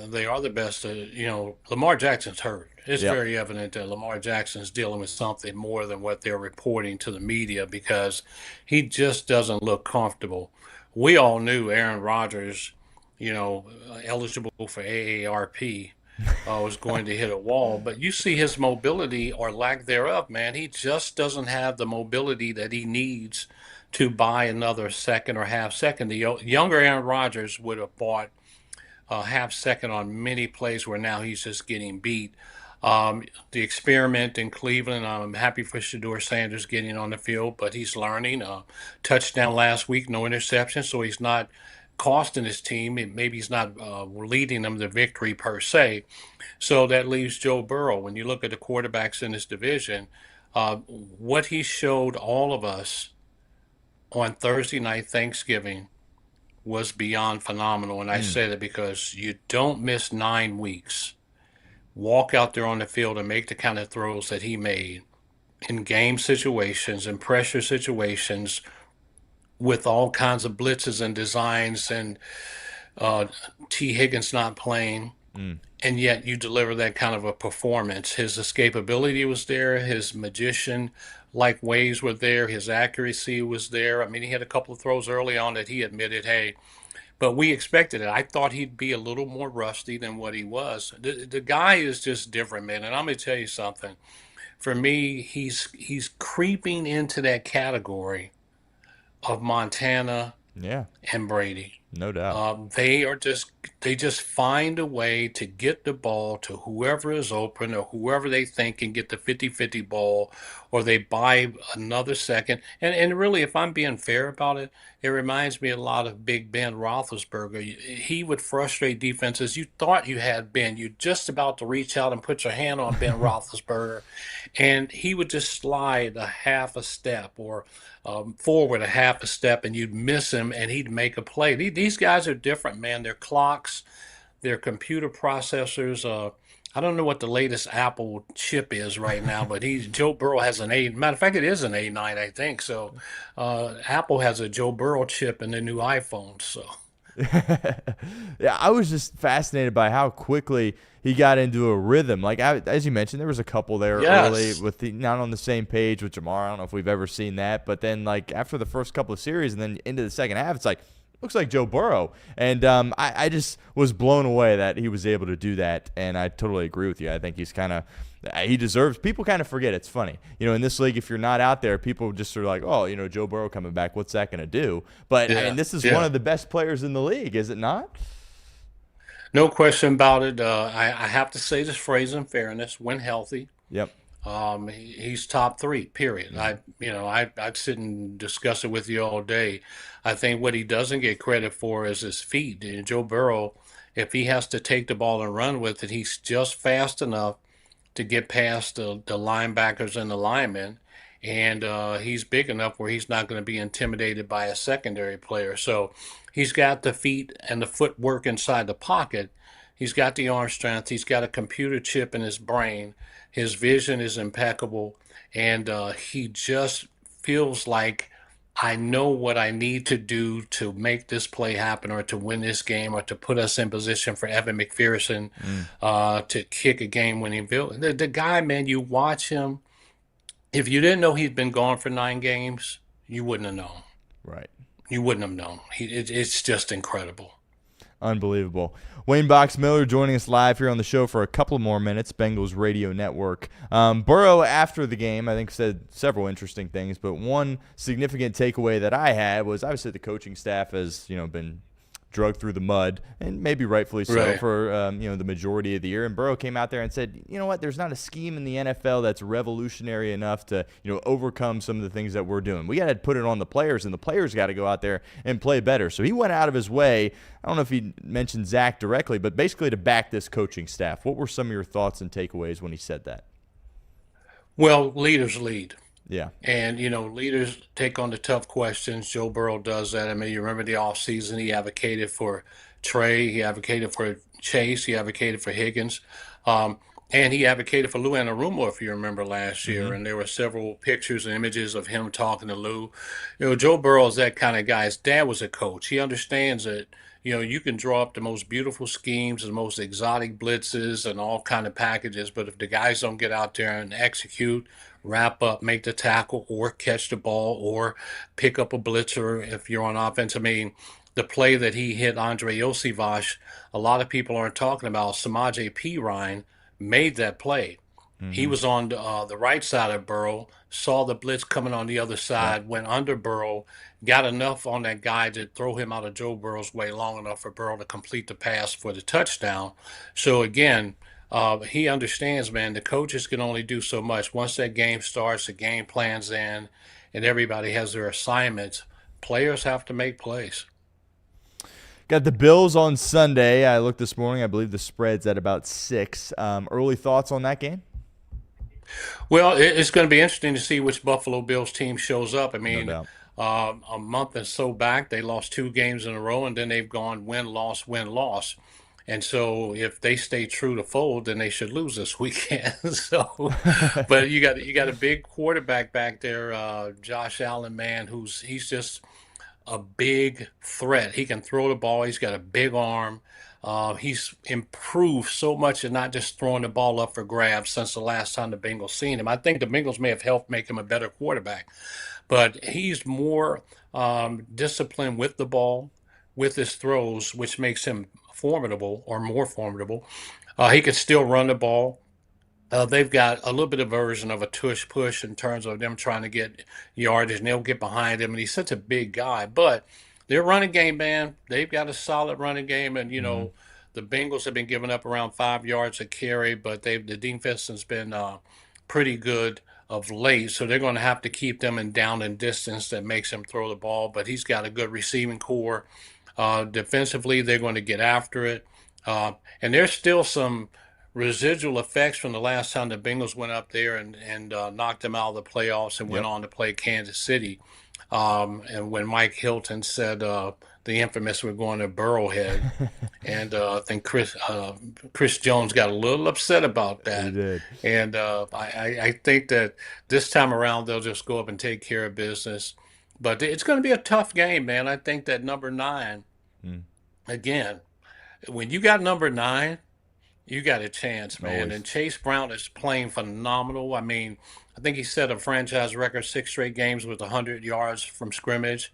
They are the best. Lamar Jackson's hurt. It's Yep. very evident that Lamar Jackson's dealing with something more than what they're reporting to the media because he just doesn't look comfortable. We all knew Aaron Rodgers, eligible for AARP, was going to hit a wall, but you see his mobility or lack thereof, man. He just doesn't have the mobility that he needs to buy another second or half second. The younger Aaron Rodgers would have bought a half second on many plays where now he's just getting beat. The experiment in Cleveland, I'm happy for Shador Sanders getting on the field, but he's learning. Touchdown last week, no interception, so he's not costing his team. Maybe he's not leading them to victory per se. So that leaves Joe Burrow. When you look at the quarterbacks in this division, what he showed all of us on Thursday night Thanksgiving was beyond phenomenal. And I Mm, say that because you don't miss 9 weeks. Walk out there on the field and make the kind of throws that he made in game situations and pressure situations with all kinds of blitzes and designs and uh, T. Higgins not playing. mm. And yet you deliver that kind of a performance. His escapability was there, his magician like ways were there, his accuracy was there. I mean, he had a couple of throws early on that he admitted, hey, but we expected it. I thought he'd be a little more rusty than what he was. The guy is just different, man. And I'm gonna tell you something. For me, he's creeping into that category of Montana Yeah, and Brady. no doubt. They just find a way to get the ball to whoever is open or whoever they think can get the 50-50 ball, or they buy another second. And really, if I'm being fair about it, it reminds me a lot of Big Ben Roethlisberger. He would frustrate defenses. You thought you had Ben. You're just about to reach out and put your hand on Ben Roethlisberger, and he would just slide a half a step or forward a half a step, and you'd miss him, and he'd make a play. These guys are different, man. They're clocks, they're computer processors. I don't know what the latest Apple chip is right now, but Joe Burrow has an A. Matter of fact, it is an A9, I think. So Apple has a Joe Burrow chip in the new iPhone. So Yeah, I was just fascinated by how quickly he got into a rhythm. Like as you mentioned, there was a couple there early yes, with not on the same page with Jamar. I don't know if we've ever seen that, but then like after the first couple of series and then into the second half, it's like looks like Joe Burrow, and I just was blown away that he was able to do that, and I totally agree with you. I think he's kind of he deserves. People kind of forget. It's funny, in this league, if you're not out there, people just are like, oh, Joe Burrow coming back. What's that going to do? But I mean, yeah, this is one yeah. of the best players in the league, is it not? No question about it. I have to say this phrase in fairness: when healthy, Yep. he's top three, period. Mm. I'd sit and discuss it with you all day. I think what he doesn't get credit for is his feet. And Joe Burrow, if he has to take the ball and run with it, he's just fast enough to get past the linebackers and the linemen. And he's big enough where he's not going to be intimidated by a secondary player. So he's got the feet and the footwork inside the pocket. He's got the arm strength. He's got a computer chip in his brain. His vision is impeccable. And he just feels like I know what I need to do to make this play happen or to win this game or to put us in position for Evan McPherson Mm. to kick a game-winning field. The guy, man, you watch him. If you didn't know he'd been gone for 9 games, you wouldn't have known. Right. You wouldn't have known. It's just incredible. Unbelievable. Wayne Box Miller joining us live here on the show for a couple more minutes, Bengals Radio Network. Burrow, after the game, I think said several interesting things, but one significant takeaway that I had was obviously the coaching staff has been drugged through the mud, and maybe rightfully so, Right. for the majority of the year. And Burrow came out there and said, you know what, there's not a scheme in the NFL that's revolutionary enough to overcome some of the things that we're doing. We got to put it on the players, and the players got to go out there and play better. So he went out of his way. I don't know if he mentioned Zac directly, but basically to back this coaching staff. What were some of your thoughts and takeaways when he said that? Well, leaders lead. Yeah. And, leaders take on the tough questions. Joe Burrow does that. I mean, you remember the offseason, he advocated for Trey, he advocated for Chase, he advocated for Higgins, and he advocated for Lou Anarumo, if you remember last year. Mm-hmm. And there were several pictures and images of him talking to Lou. Joe Burrow is that kind of guy. His dad was a coach. He understands that, you can draw up the most beautiful schemes and most exotic blitzes and all kind of packages, but if the guys don't get out there and execute, wrap up, make the tackle, or catch the ball, or pick up a blitzer if you're on offense. I mean, the play that he hit Andre Osivas, a lot of people aren't talking about. Samaje Perine made that play. He Mm-hmm. was on the right side of Burrow, saw the blitz coming on the other Yep. side, went under Burrow, got enough on that guy to throw him out of Joe Burrow's way long enough for Burrow to complete the pass for the touchdown. So again, He understands, man, the coaches can only do so much. Once that game starts, the game plan's in, and everybody has their assignments. Players have to make plays. Got the Bills on Sunday. I looked this morning. I believe the spread's at about 6. Early thoughts on that game? Well, it's going to be interesting to see which Buffalo Bills team shows up. I No mean, doubt. a month or so back, they lost 2 games in a row, and then they've gone win, loss, win, loss. And so, if they stay true to fold, then they should lose this weekend. So, but you got a big quarterback back there, Josh Allen, man, he's just a big threat. He can throw the ball. He's got a big arm. He's improved so much in not just throwing the ball up for grabs since the last time the Bengals seen him. I think the Bengals may have helped make him a better quarterback, but he's more disciplined with the ball, with his throws, which makes him formidable or more formidable. He could still run the ball. They've got a little bit of version of a tush push in terms of them trying to get yardage, and they'll get behind him. And he's such a big guy, but their running game, man, they've got a solid running game. And Hmm. the Bengals have been giving up around 5 yards a carry, but the defense has been pretty good of late. So they're going to have to keep them in down and distance that makes him throw the ball. But he's got a good receiving core. Defensively, they're going to get after it. And there's still some residual effects from the last time the Bengals went up there and knocked them out of the playoffs and went Yep. on to play Kansas City. And when Mike Hilton said the infamous "we're going to Burrowhead," and I think Chris Jones got a little upset about He that. did. And I think that this time around they'll just go up and take care of business. But it's going to be a tough game, man. I think that number 9 Mm. again. When you got number 9, you got a chance, man. Always. And Chase Brown is playing phenomenal. I mean, I think he set a franchise record 6 straight games with 100 yards from scrimmage.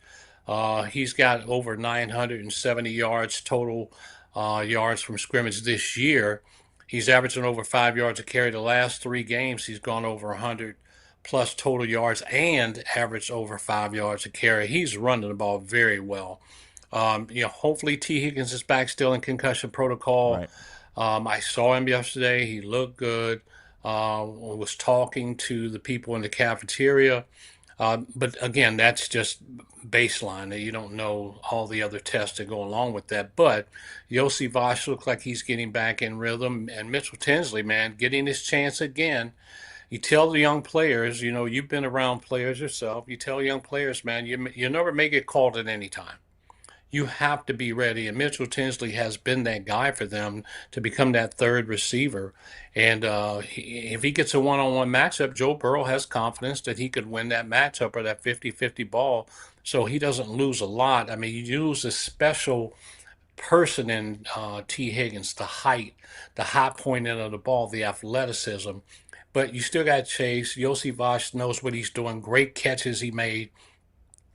He's got over 970 yards total yards from scrimmage this year. He's averaging over 5 yards a carry. The last 3 games, he's gone over 100 plus total yards and averaged over 5 yards a carry. He's running the ball very well. Hopefully T. Higgins is back still in concussion protocol. Right. I saw him yesterday. He looked good. Was talking to the people in the cafeteria. But again, that's just baseline. You don't know all the other tests that go along with that. But Yossi Vosh looks like he's getting back in rhythm. And Mitchell Tinsley, man, getting his chance again. You tell the young players, you've been around players yourself. You tell young players, man, you never may get called at any time. You have to be ready. And Mitchell Tinsley has been that guy for them to become that third receiver. And if he gets a one-on-one matchup, Joe Burrow has confidence that he could win that matchup or that 50-50 ball. So he doesn't lose a lot. I mean, you lose a special person in T. Higgins, the height, the high point end of the ball, the athleticism. But you still got Chase. Yossi Vosh knows what he's doing. Great catches he made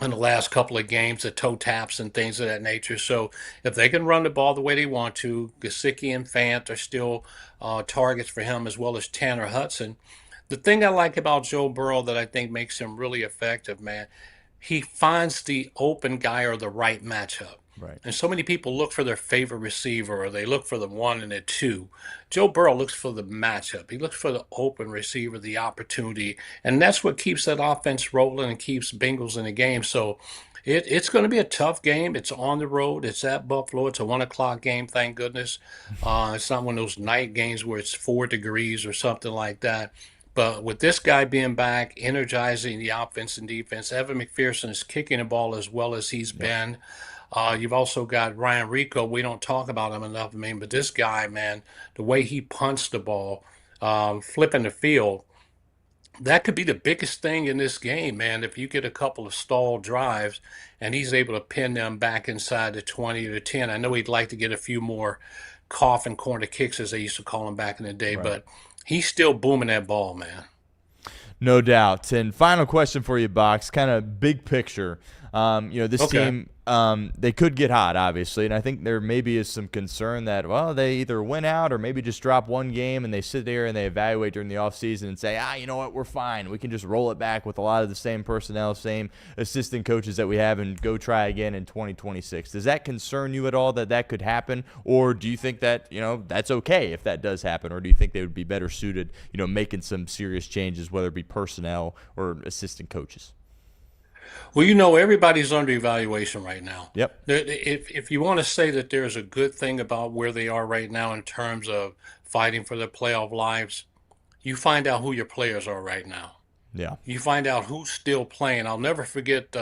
in the last couple of games, the toe taps and things of that nature. So if they can run the ball the way they want to, Gesicki and Fant are still targets for him, as well as Tanner Hudson. The thing I like about Joe Burrow that I think makes him really effective, man, he finds the open guy or the right matchup. Right. And so many people look for their favorite receiver or they look for the 1 and the 2. Joe Burrow looks for the matchup. He looks for the open receiver, the opportunity. And that's what keeps that offense rolling and keeps Bengals in the game. So it's going to be a tough game. It's on the road. It's at Buffalo. It's a 1 o'clock game, thank goodness. It's not one of those night games where it's 4 degrees or something like that. But with this guy being back, energizing the offense and defense, Evan McPherson is kicking the ball as well as he's Yep. been. You've also got Ryan Rico. We don't talk about him enough. I mean, but this guy, man, the way he punts the ball, flipping the field, that could be the biggest thing in this game, man. If you get a couple of stalled drives and he's able to pin them back inside the 20 or the 10, I know he'd like to get a few more coffin corner kicks, as they used to call them back in the day, Right. but he's still booming that ball, man. No doubt. And final question for you, Box, kind of big picture. This Okay. team, they could get hot, obviously, and I think there maybe is some concern that, well, they either win out or maybe just drop one game and they sit there and they evaluate during the offseason and say, you know what, we're fine. We can just roll it back with a lot of the same personnel, same assistant coaches that we have and go try again in 2026. Does that concern you at all that could happen, or do you think that, that's okay if that does happen, or do you think they would be better suited, making some serious changes, whether it be personnel or assistant coaches? Well, everybody's under evaluation right now. Yep. If you want to say that there's a good thing about where they are right now in terms of fighting for their playoff lives, you find out who your players are right now. Yeah. You find out who's still playing. I'll never forget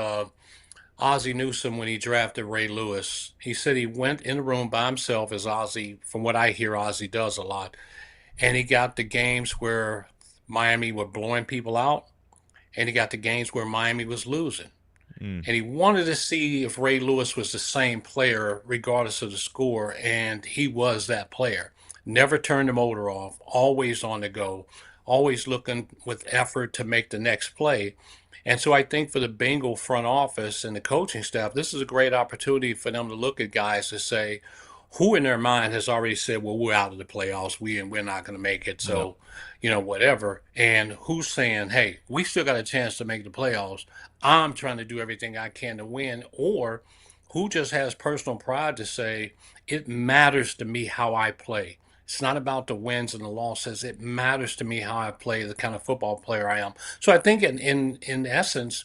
Ozzie Newsome when he drafted Ray Lewis. He said he went in the room by himself, as Ozzie, from what I hear, Ozzie does a lot, and he got the games where Miami were blowing people out, and he got the games where Miami was losing. And he wanted to see if Ray Lewis was the same player, regardless of the score, and he was that player. Never turned the motor off, always on the go, always looking with effort to make the next play. And so I think for the Bengal front office and the coaching staff, this is a great opportunity for them to look at guys to say, who in their mind has already said, well, we're out of the playoffs, we're not going to make it, so whatever. And who's saying, hey, we still got a chance to make the playoffs. I'm trying to do everything I can to win. Or who just has personal pride to say, it matters to me how I play. It's not about the wins and the losses. It matters to me how I play, the kind of football player I am. So I think in essence,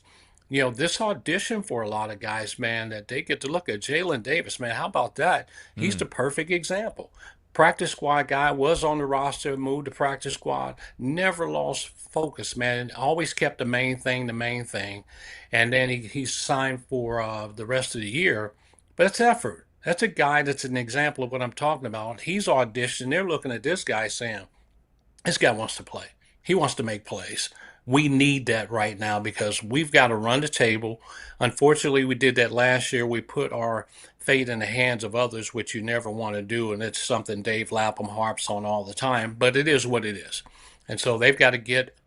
this audition for a lot of guys, man, that they get to look at Jalen Davis, man. How about that? He's the perfect example. Practice squad guy, was on the roster, moved to practice squad, never lost focus, man. Always kept the main thing the main thing. And then he's signed for the rest of the year. But it's effort. That's a guy that's an example of what I'm talking about. He's auditioned. They're looking at this guy saying, this guy wants to play. He wants to make plays. We need that right now because we've got to run the table. Unfortunately, we did that last year. We put our fate in the hands of others, which you never want to do, and it's something Dave Lapham harps on all the time, but it is what it is. And so they've got to get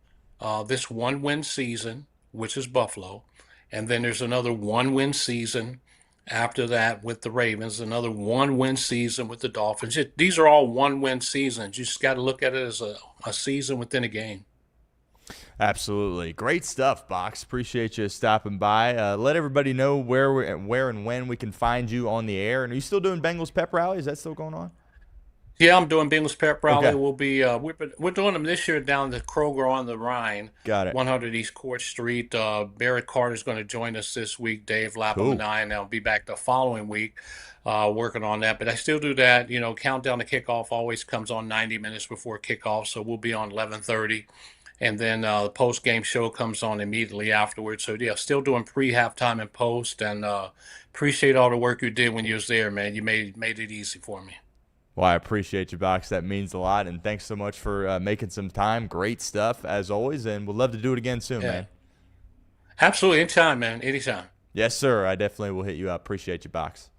this one-win season, which is Buffalo, and then there's another one-win season after that with the Ravens, another one-win season with the Dolphins. These are all one-win seasons. You just got to look at it as a season within a game. Absolutely. Great stuff, Box. Appreciate you stopping by. Let everybody know where and when we can find you on the air. And are you still doing Bengals pep rally? Is that still going on? Yeah, I'm doing Bengals pep rally. Okay. We'll be we're doing them this year down at Kroger on the Rhine, Got it. 100 East Court Street. Barrett Carter's going to join us this week. Dave Lapham Cool. and I, and I'll be back the following week working on that. But I still do that. Countdown to kickoff always comes on 90 minutes before kickoff, so we'll be on 11:30. And then the post-game show comes on immediately afterwards. So, yeah, still doing pre-halftime and post. And appreciate all the work you did when you was there, man. You made it easy for me. Well, I appreciate you, Box. That means a lot. And thanks so much for making some time. Great stuff, as always. And we'd love to do it again soon, man. Absolutely. Anytime, man. Anytime. Yes, sir. I definitely will hit you up. Appreciate you, Box.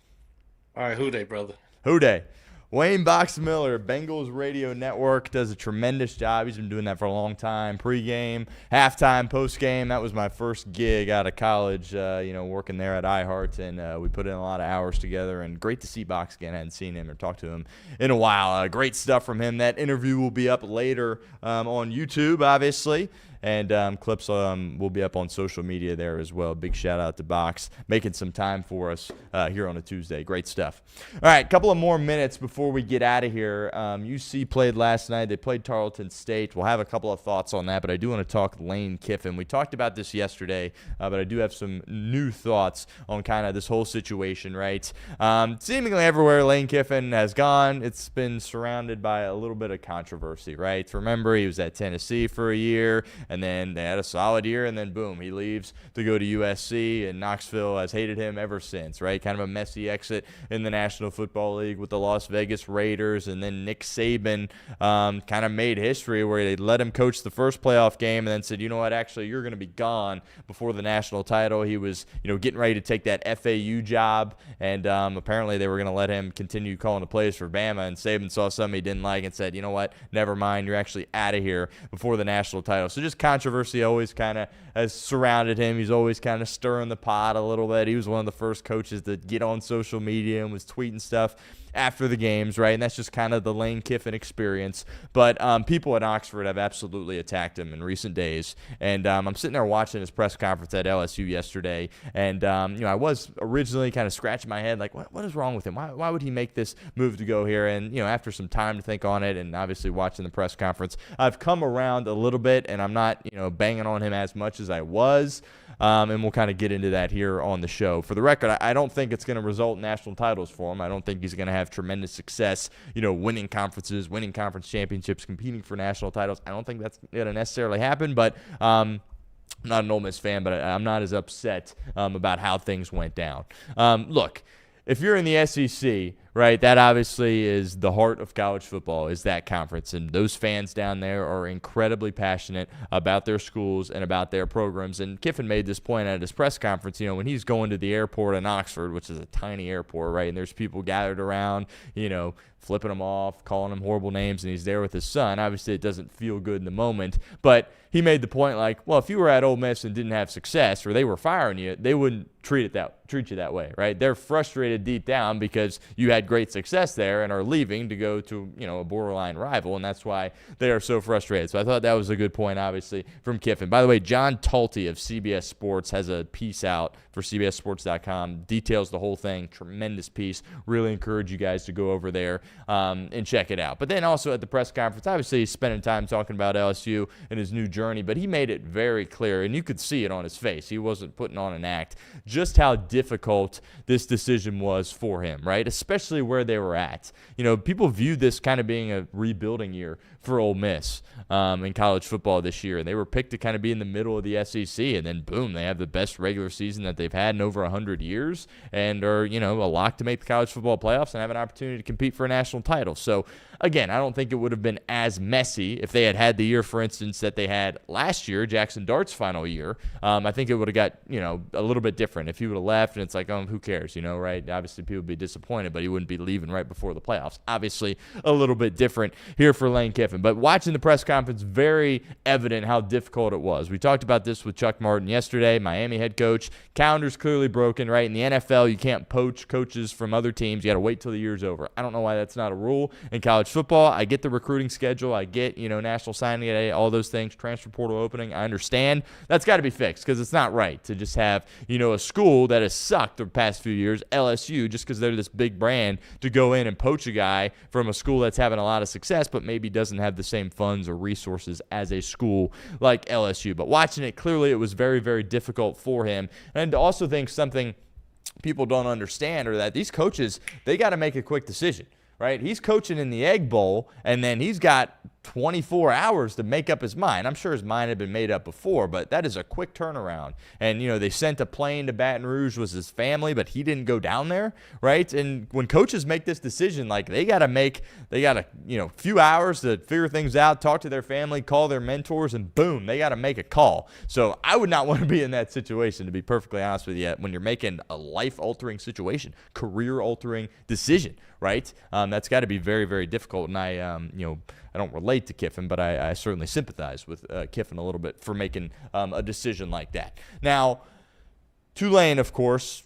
All right. Who day, brother? Who day? Wayne Box Miller, Bengals Radio Network, does a tremendous job. He's been doing that for a long time. Pre-game, halftime, post-game. That was my first gig out of college, working there at iHeart, and we put in a lot of hours together. And great to see Box again. I hadn't seen him or talked to him in a while. Great stuff from him. That interview will be up later on YouTube, obviously. And clips will be up on social media there as well. Big shout out to Box, making some time for us here on a Tuesday. Great stuff. All right, a couple of more minutes before we get out of here. UC played last night. They played Tarleton State. We'll have a couple of thoughts on that, but I do want to talk Lane Kiffin. We talked about this yesterday, but I do have some new thoughts on kind of this whole situation, right? Seemingly everywhere Lane Kiffin has gone, it's been surrounded by a little bit of controversy, right? Remember, he was at Tennessee for a year, and then they had a solid year, and then boom, he leaves to go to USC, and Knoxville has hated him ever since, right? Kind of a messy exit in the National Football League with the Las Vegas Raiders, and then Nick Saban kind of made history where they let him coach the first playoff game and then said, you know what, actually, you're going to be gone before the national title. He was, getting ready to take that FAU job, and apparently they were going to let him continue calling the plays for Bama, and Saban saw something he didn't like and said, you know what, never mind, you're actually out of here before the national title. So just controversy always kind of has surrounded him. He's always kind of stirring the pot a little bit. He was one of the first coaches to get on social media and was tweeting stuff after the games, right? And that's just kind of the Lane Kiffin experience. But people at Oxford have absolutely attacked him in recent days. And I'm sitting there watching his press conference at LSU yesterday, and I was originally kind of scratching my head like, what is wrong with him? Why would he make this move to go here? And after some time to think on it, and obviously watching the press conference, I've come around a little bit, and I'm not banging on him as much as I was. And we'll kind of get into that here on the show. For the record, I don't think it's going to result in national titles for him. I don't think he's going to have tremendous success, winning conferences, winning conference championships, competing for national titles. I don't think that's going to necessarily happen, but I'm not an Ole Miss fan, but I'm not as upset about how things went down. Look, if you're in the SEC, right, that obviously is the heart of college football, is that conference. And those fans down there are incredibly passionate about their schools and about their programs. And Kiffin made this point at his press conference, when he's going to the airport in Oxford, which is a tiny airport, right, and there's people gathered around, flipping him off, calling him horrible names, and he's there with his son. Obviously, it doesn't feel good in the moment. But he made the point like, well, if you were at Ole Miss and didn't have success, or they were firing you, they wouldn't treat you that way, right? They're frustrated deep down because you had great success there and are leaving to go to, a borderline rival, and that's why they are so frustrated. So I thought that was a good point, obviously, from Kiffin. By the way, John Talty of CBS Sports has a piece out for CBSSports.com, details the whole thing, tremendous piece. Really encourage you guys to go over there and check it out. But then also at the press conference, obviously he's spending time talking about LSU and his new journey, but he made it very clear, and you could see it on his face. He wasn't putting on an act, just how difficult this decision was for him, right? Especially where they were at. People viewed this kind of being a rebuilding year for Ole Miss in college football this year, and they were picked to kind of be in the middle of the SEC, and then boom, they have the best regular season that they've had in over 100 years, and are a lock to make the college football playoffs and have an opportunity to compete for a national title. So again, I don't think it would have been as messy if they had the year, for instance, that they had last year, Jackson Dart's final year. I think it would have got a little bit different if he would have left, and it's like, who cares, right? Obviously people would be disappointed, but he wouldn't be leaving right before the playoffs. Obviously a little bit different here for Lane Kiffin. But watching the press conference, very evident how difficult it was. We talked about this with Chuck Martin yesterday, Miami head coach. Calendar's clearly broken, right? In the NFL, you can't poach coaches from other teams. You got to wait till the year's over. I don't know why that's not a rule in college football. I get the recruiting schedule. I get, National Signing Day, all those things, transfer portal opening. I understand. That's got to be fixed because it's not right to just have, a school that has sucked the past few years, LSU, just because they're this big brand, to go in and poach a guy from a school that's having a lot of success but maybe doesn't have the same funds or resources as a school like LSU. But watching it, clearly it was very, very difficult for him. And I also think something people don't understand are that these coaches, they got to make a quick decision, right? He's coaching in the Egg Bowl, and then he's got 24 hours to make up his mind. I'm sure his mind had been made up before, but that is a quick turnaround. And, they sent a plane to Baton Rouge with his family, but he didn't go down there, right? And when coaches make this decision, like they got a few hours to figure things out, talk to their family, call their mentors, and boom, they got to make a call. So I would not want to be in that situation, to be perfectly honest with you, when you're making a life-altering situation, career-altering decision, right? That's got to be very, very difficult. And I don't relate to Kiffin, but I certainly sympathize with Kiffin a little bit for making a decision like that. Now, Tulane, of course,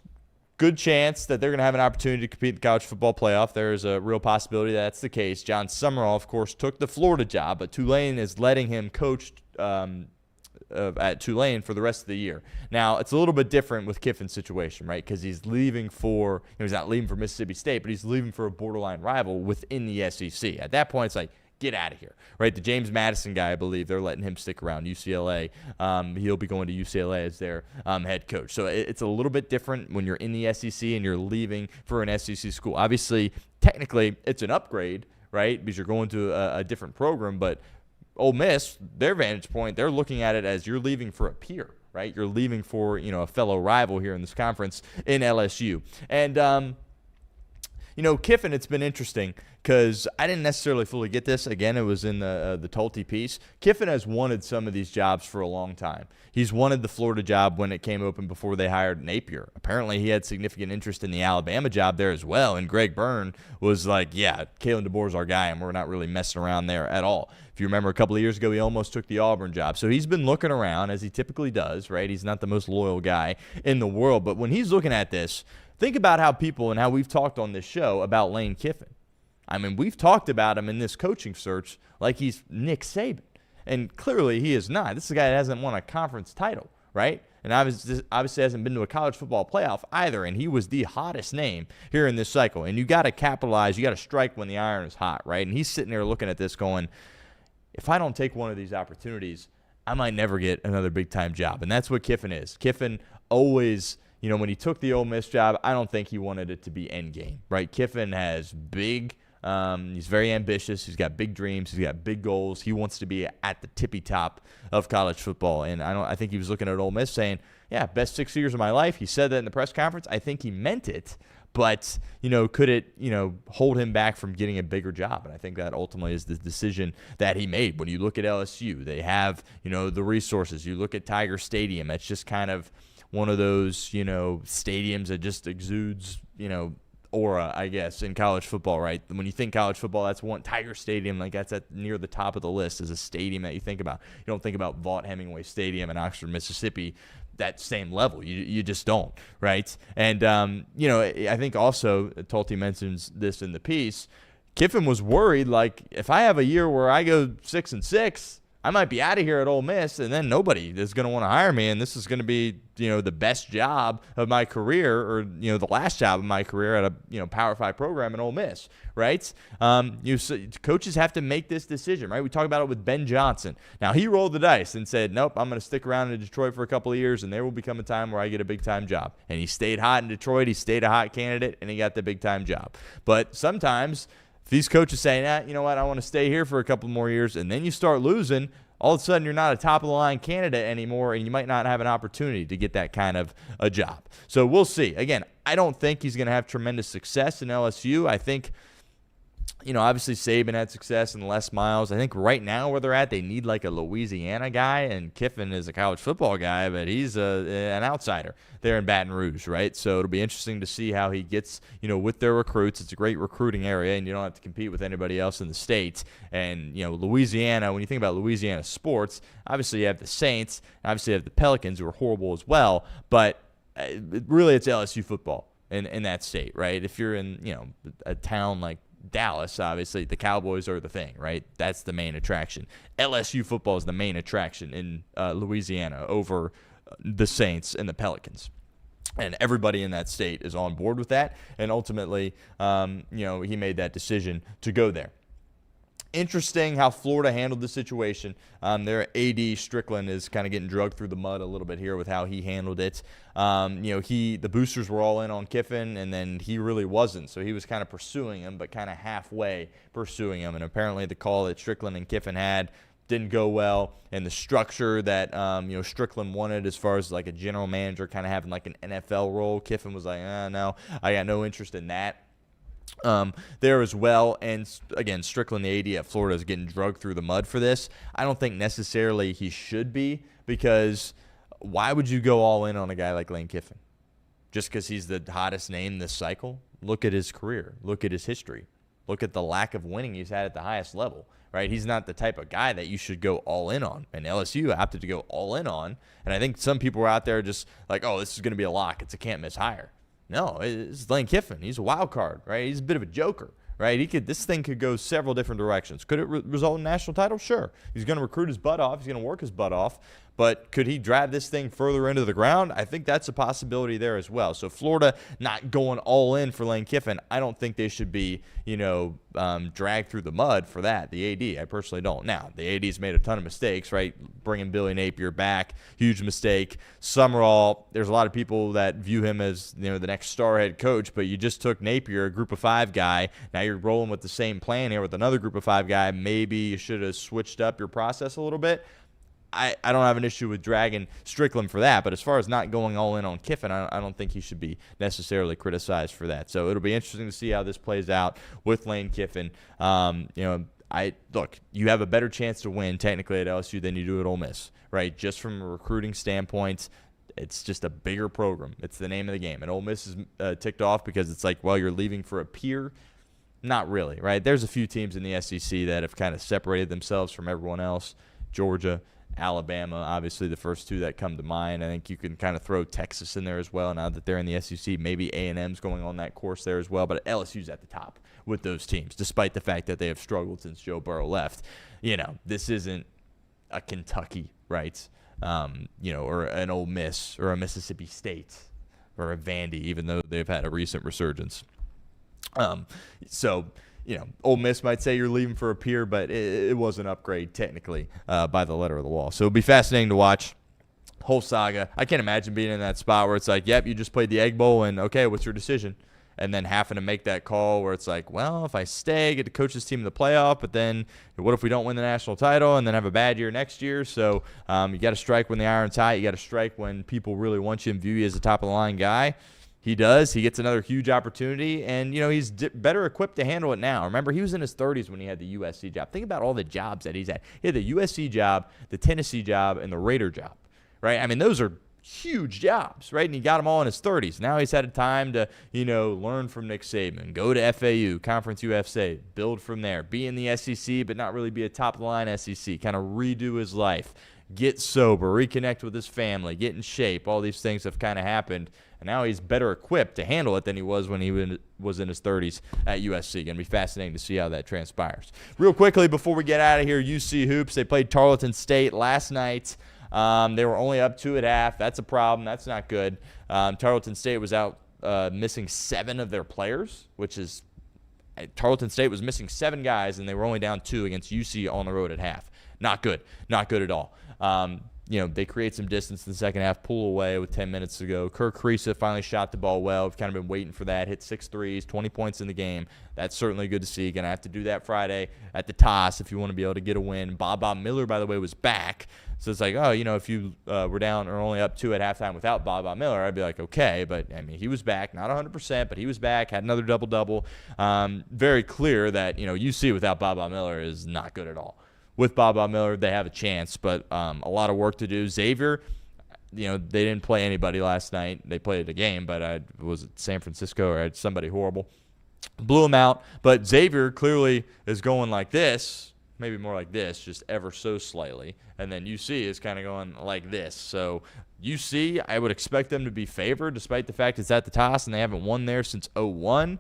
good chance that they're going to have an opportunity to compete in the college football playoff. There's a real possibility that's the case. John Summerall, of course, took the Florida job, but Tulane is letting him coach at Tulane for the rest of the year. Now, it's a little bit different with Kiffin's situation, right? Because he's leaving for, he's not leaving for Mississippi State, but he's leaving for a borderline rival within the SEC. At that point, it's like, get out of here, right? The James Madison guy, I believe, they're letting him stick around UCLA. He'll be going to UCLA as their head coach. So it's a little bit different when you're in the SEC and you're leaving for an SEC school. Obviously, technically, it's an upgrade, right? Because you're going to a different program. But Ole Miss, their vantage point, they're looking at it as you're leaving for a peer, right? You're leaving for, a fellow rival here in this conference in LSU. And, Kiffin, it's been interesting because I didn't necessarily fully get this. Again, it was in the Tulte piece. Kiffin has wanted some of these jobs for a long time. He's wanted the Florida job when it came open before they hired Napier. Apparently, he had significant interest in the Alabama job there as well, and Greg Byrne was like, yeah, Kalen DeBoer's our guy, and we're not really messing around there at all. If you remember a couple of years ago, he almost took the Auburn job. So he's been looking around, as he typically does, right? He's not the most loyal guy in the world, but when he's looking at this, think about how people and how we've talked on this show about Lane Kiffin. I mean, we've talked about him in this coaching search like he's Nick Saban. And clearly he is not. This is a guy that hasn't won a conference title, right? And obviously hasn't been to a college football playoff either. And he was the hottest name here in this cycle. And you got to capitalize. You got to strike when the iron is hot, right? And he's sitting there looking at this going, if I don't take one of these opportunities, I might never get another big-time job. And that's what Kiffin is. Kiffin always, when he took the Ole Miss job, I don't think he wanted it to be endgame, right? Kiffin has he's very ambitious. He's got big dreams. He's got big goals. He wants to be at the tippy top of college football. And I think he was looking at Ole Miss saying, yeah, best 6 years of my life. He said that in the press conference. I think he meant it. But, could it, hold him back from getting a bigger job? And I think that ultimately is the decision that he made. When you look at LSU, they have, the resources. You look at Tiger Stadium. That's just kind of one of those, stadiums that just exudes, aura, I guess, in college football, right? When you think college football, that's one. Tiger Stadium, like that's at near the top of the list as a stadium that you think about. You don't think about Vaught Hemingway Stadium in Oxford, Mississippi, that same level. You just don't, right? And, I think also, Tulte mentions this in the piece, Kiffin was worried, like, if I have a year where I go 6-6, I might be out of here at Ole Miss, and then nobody is going to want to hire me, and this is going to be, the best job of my career, or, the last job of my career at a, Power 5 program in Ole Miss, right? Coaches have to make this decision, right? We talk about it with Ben Johnson. Now, he rolled the dice and said, nope, I'm going to stick around in Detroit for a couple of years, and there will become a time where I get a big-time job. And he stayed hot in Detroit. He stayed a hot candidate, and he got the big-time job. But sometimes if these coaches say, you know what, I want to stay here for a couple more years, and then you start losing, all of a sudden you're not a top-of-the-line candidate anymore, and you might not have an opportunity to get that kind of a job. So we'll see. Again, I don't think he's going to have tremendous success in LSU. I think, obviously Saban had success in Les Miles. I think right now where they're at, they need like a Louisiana guy, and Kiffin is a college football guy, but he's an outsider there in Baton Rouge, right? So it'll be interesting to see how he gets, with their recruits. It's a great recruiting area, and you don't have to compete with anybody else in the state. And, Louisiana, when you think about Louisiana sports, obviously you have the Saints, obviously you have the Pelicans, who are horrible as well, but really it's LSU football in that state, right? If you're in, a town like Dallas, obviously the Cowboys are the thing, right? That's the main attraction. LSU football is the main attraction in Louisiana over the Saints and the Pelicans. And everybody in that state is on board with that. And ultimately, he made that decision to go there. Interesting how Florida handled the situation. Their AD Strickland is kind of getting drugged through the mud a little bit here with how he handled it. The boosters were all in on Kiffin, and then he really wasn't. So he was kind of pursuing him, but kind of halfway pursuing him. And apparently the call that Strickland and Kiffin had didn't go well, and the structure that Strickland wanted as far as like a general manager kind of having like an NFL role, Kiffin was like, no, I got no interest in that. There as well. And again, Strickland, the AD at Florida, is getting drugged through the mud for this. I don't think necessarily he should be, because why would you go all in on a guy like Lane Kiffin? Just because he's the hottest name this cycle? Look at his career. Look at his history. Look at the lack of winning he's had at the highest level, right? He's not the type of guy that you should go all in on. And LSU opted to go all in on. And I think some people were out there just like, oh, this is going to be a lock. It's a can't-miss hire. No, it's Lane Kiffin. He's a wild card, right? He's a bit of a joker, right? This thing could go several different directions. Could it result in a national title? Sure. He's going to recruit his butt off. He's going to work his butt off. But could he drive this thing further into the ground? I think that's a possibility there as well. So Florida not going all in for Lane Kiffin, I don't think they should be, dragged through the mud for that. The AD, I personally don't. Now, the AD's made a ton of mistakes, right? Bringing Billy Napier back, huge mistake. Summerall, there's a lot of people that view him as, the next star head coach, but you just took Napier, a group of 5 guy. Now you're rolling with the same plan here with another group of 5 guy. Maybe you should have switched up your process a little bit. I don't have an issue with dragging Strickland for that, but as far as not going all in on Kiffin, I don't think he should be necessarily criticized for that. So it'll be interesting to see how this plays out with Lane Kiffin. Look, you have a better chance to win technically at LSU than you do at Ole Miss, right? Just from a recruiting standpoint, it's just a bigger program. It's the name of the game. And Ole Miss is ticked off because it's like, well, you're leaving for a peer. Not really, right? There's a few teams in the SEC that have kind of separated themselves from everyone else. Georgia, Alabama, obviously the first two that come to mind. I think you can kind of throw Texas in there as well now that they're in the SEC. Maybe A&M's going on that course there as well, but LSU's at the top with those teams, despite the fact that they have struggled since Joe Burrow left. This isn't a Kentucky, right? Or an Ole Miss or a Mississippi State or a Vandy, even though they've had a recent resurgence. Ole Miss might say you're leaving for a peer, but it was an upgrade technically by the letter of the law. So it'll be fascinating to watch. Whole saga. I can't imagine being in that spot where it's like, yep, you just played the Egg Bowl, and okay, what's your decision? And then having to make that call where it's like, well, if I stay, get to coach this team in the playoff, but then what if we don't win the national title and then have a bad year next year? So you got to strike when the iron's hot. You got to strike when people really want you and view you as a top-of-the-line guy. He does. He gets another huge opportunity, and, he's better equipped to handle it now. Remember, he was in his 30s when he had the USC job. Think about all the jobs that he's had. He had the USC job, the Tennessee job, and the Raider job, right? I mean, those are huge jobs, right? And he got them all in his 30s. Now he's had a time to, learn from Nick Saban, go to FAU, Conference USA, build from there, be in the SEC, but not really be a top-of-the-line SEC, kind of redo his life, get sober, reconnect with his family, get in shape. All these things have kind of happened. And now he's better equipped to handle it than he was when he was in his 30s at USC. Going to be fascinating to see how that transpires. Real quickly, before we get out of here, UC Hoops. They played Tarleton State last night. They were only up 2 at half. That's a problem. That's not good. Tarleton State was out missing 7 of their players, which is Tarleton State was missing 7 guys, and they were only down 2 against UC on the road at half. Not good. Not good at all. They create some distance in the second half, pull away with 10 minutes to go. Kirk Kriisa finally shot the ball well. We've kind of been waiting for that. Hit 6 threes, 20 points in the game. That's certainly good to see. Going to have to do that Friday at the toss if you want to be able to get a win. Bob Miller, by the way, was back. So it's like, if you were down or only up 2 at halftime without Bob Miller, I'd be like, okay. But, he was back. Not 100%, but he was back. Had another double-double. Very clear that, UC without Bob Miller is not good at all. With Bob Miller, they have a chance, but a lot of work to do. Xavier, they didn't play anybody last night. They played a game, but was it San Francisco or somebody horrible? Blew them out. But Xavier clearly is going like this, maybe more like this, just ever so slightly. And then UC is kind of going like this. So UC, I would expect them to be favored, despite the fact it's at the toss and they haven't won there since 2001.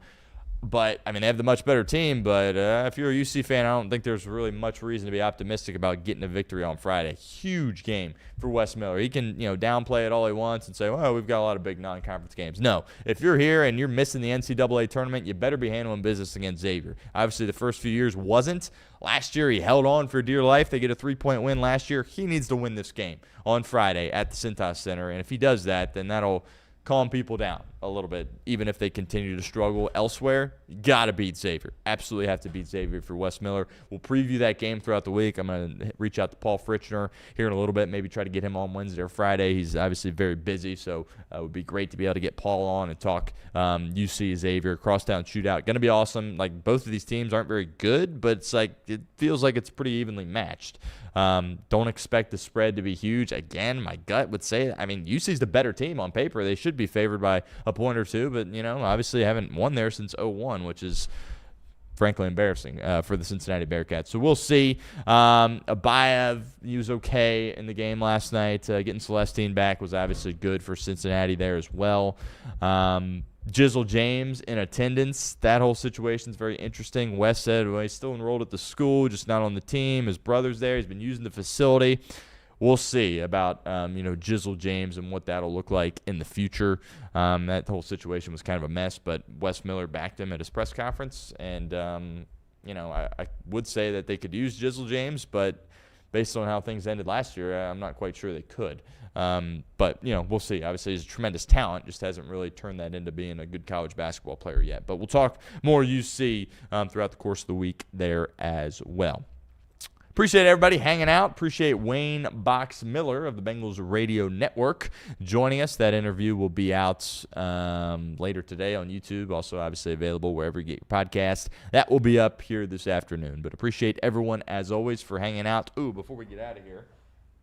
But, they have the much better team. But if you're a UC fan, I don't think there's really much reason to be optimistic about getting a victory on Friday. Huge game for Wes Miller. He can, downplay it all he wants and say, well, we've got a lot of big non-conference games. No. If you're here and you're missing the NCAA tournament, you better be handling business against Xavier. Obviously, the first few years wasn't. Last year, he held on for dear life. They get a 3-point win last year. He needs to win this game on Friday at the Cintas Center. And if he does that, then that'll calm people down a little bit, even if they continue to struggle elsewhere. You got to beat Xavier. Absolutely have to beat Xavier for Wes Miller. We'll preview that game throughout the week. I'm going to reach out to Paul Fritchner here in a little bit, maybe try to get him on Wednesday or Friday. He's obviously very busy, so it would be great to be able to get Paul on and talk UC Xavier crosstown shootout. Going to be awesome. Like, both of these teams aren't very good, but it feels like it's pretty evenly matched. Don't expect the spread to be huge. Again, my gut would say, UC's the better team on paper. They should be favored by a point or two, but, obviously haven't won there since 2001, which is frankly embarrassing for the Cincinnati Bearcats. So we'll see. Abayev, he was okay in the game last night. Getting Celestine back was obviously good for Cincinnati there as well. Jizzle James in attendance. That whole situation is very interesting. Wes said, well, he's still enrolled at the school, just not on the team. His brother's there. He's been using the facility. We'll see about, Jizzle James and what that'll look like in the future. That whole situation was kind of a mess, but Wes Miller backed him at his press conference. And, I would say that they could use Jizzle James, but based on how things ended last year, I'm not quite sure they could. But, we'll see. Obviously, he's a tremendous talent, just hasn't really turned that into being a good college basketball player yet. But we'll talk more UC throughout the course of the week there as well. Appreciate everybody hanging out. Appreciate Wayne Box Miller of the Bengals Radio Network joining us. That interview will be out later today on YouTube. Also, obviously available wherever you get your podcast. That will be up here this afternoon. But appreciate everyone, as always, for hanging out. Ooh, before we get out of here,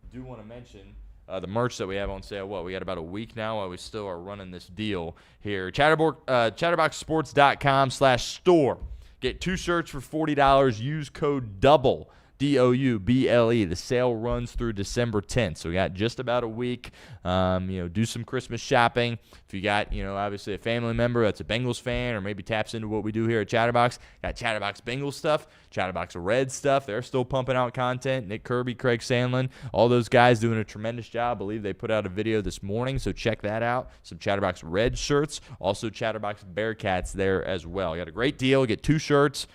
I do want to mention the merch that we have on sale. We got about a week now while we still are running this deal here. Chatterboxsports.com/store. Get 2 shirts for $40. Use code DOUBLE. DOUBLE. The sale runs through December 10th. So we got just about a week. Do some Christmas shopping. If you got, obviously a family member that's a Bengals fan or maybe taps into what we do here at Chatterbox, got Chatterbox Bengals stuff, Chatterbox Red stuff. They're still pumping out content. Nick Kirby, Craig Sandlin, all those guys doing a tremendous job. I believe they put out a video this morning, so check that out. Some Chatterbox Red shirts, also Chatterbox Bearcats there as well. You got a great deal. Get 2 shirts.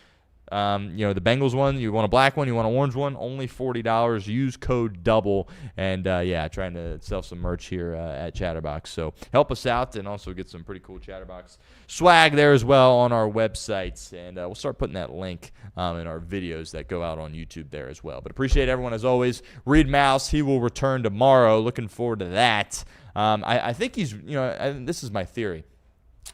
The Bengals one, you want a black one, you want an orange one, only $40. Use code DOUBLE. And, trying to sell some merch here at Chatterbox. So help us out and also get some pretty cool Chatterbox swag there as well on our websites. And we'll start putting that link in our videos that go out on YouTube there as well. But appreciate everyone as always. Reed Myles, he will return tomorrow. Looking forward to that. I think he's, this is my theory.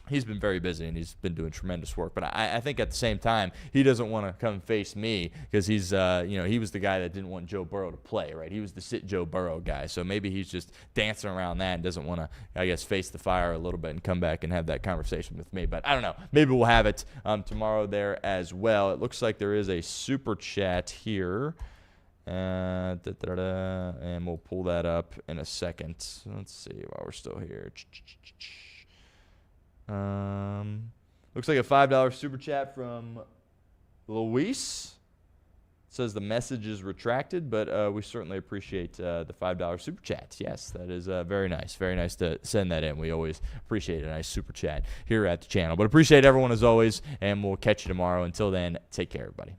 He's been very busy, and he's been doing tremendous work. But I think at the same time, he doesn't want to come face me because he's, he was the guy that didn't want Joe Burrow to play, right? He was the sit Joe Burrow guy. So maybe he's just dancing around that and doesn't want to, face the fire a little bit and come back and have that conversation with me. But I don't know. Maybe we'll have it tomorrow there as well. It looks like there is a super chat here. And we'll pull that up in a second. Let's see while we're still here. Looks like a $5 super chat from Luis. It says the message is retracted, but we certainly appreciate the $5 super chat. Yes, that is very nice. Very nice to send that in. We always appreciate a nice super chat here at the channel. But appreciate everyone as always, and we'll catch you tomorrow. Until then, take care, everybody.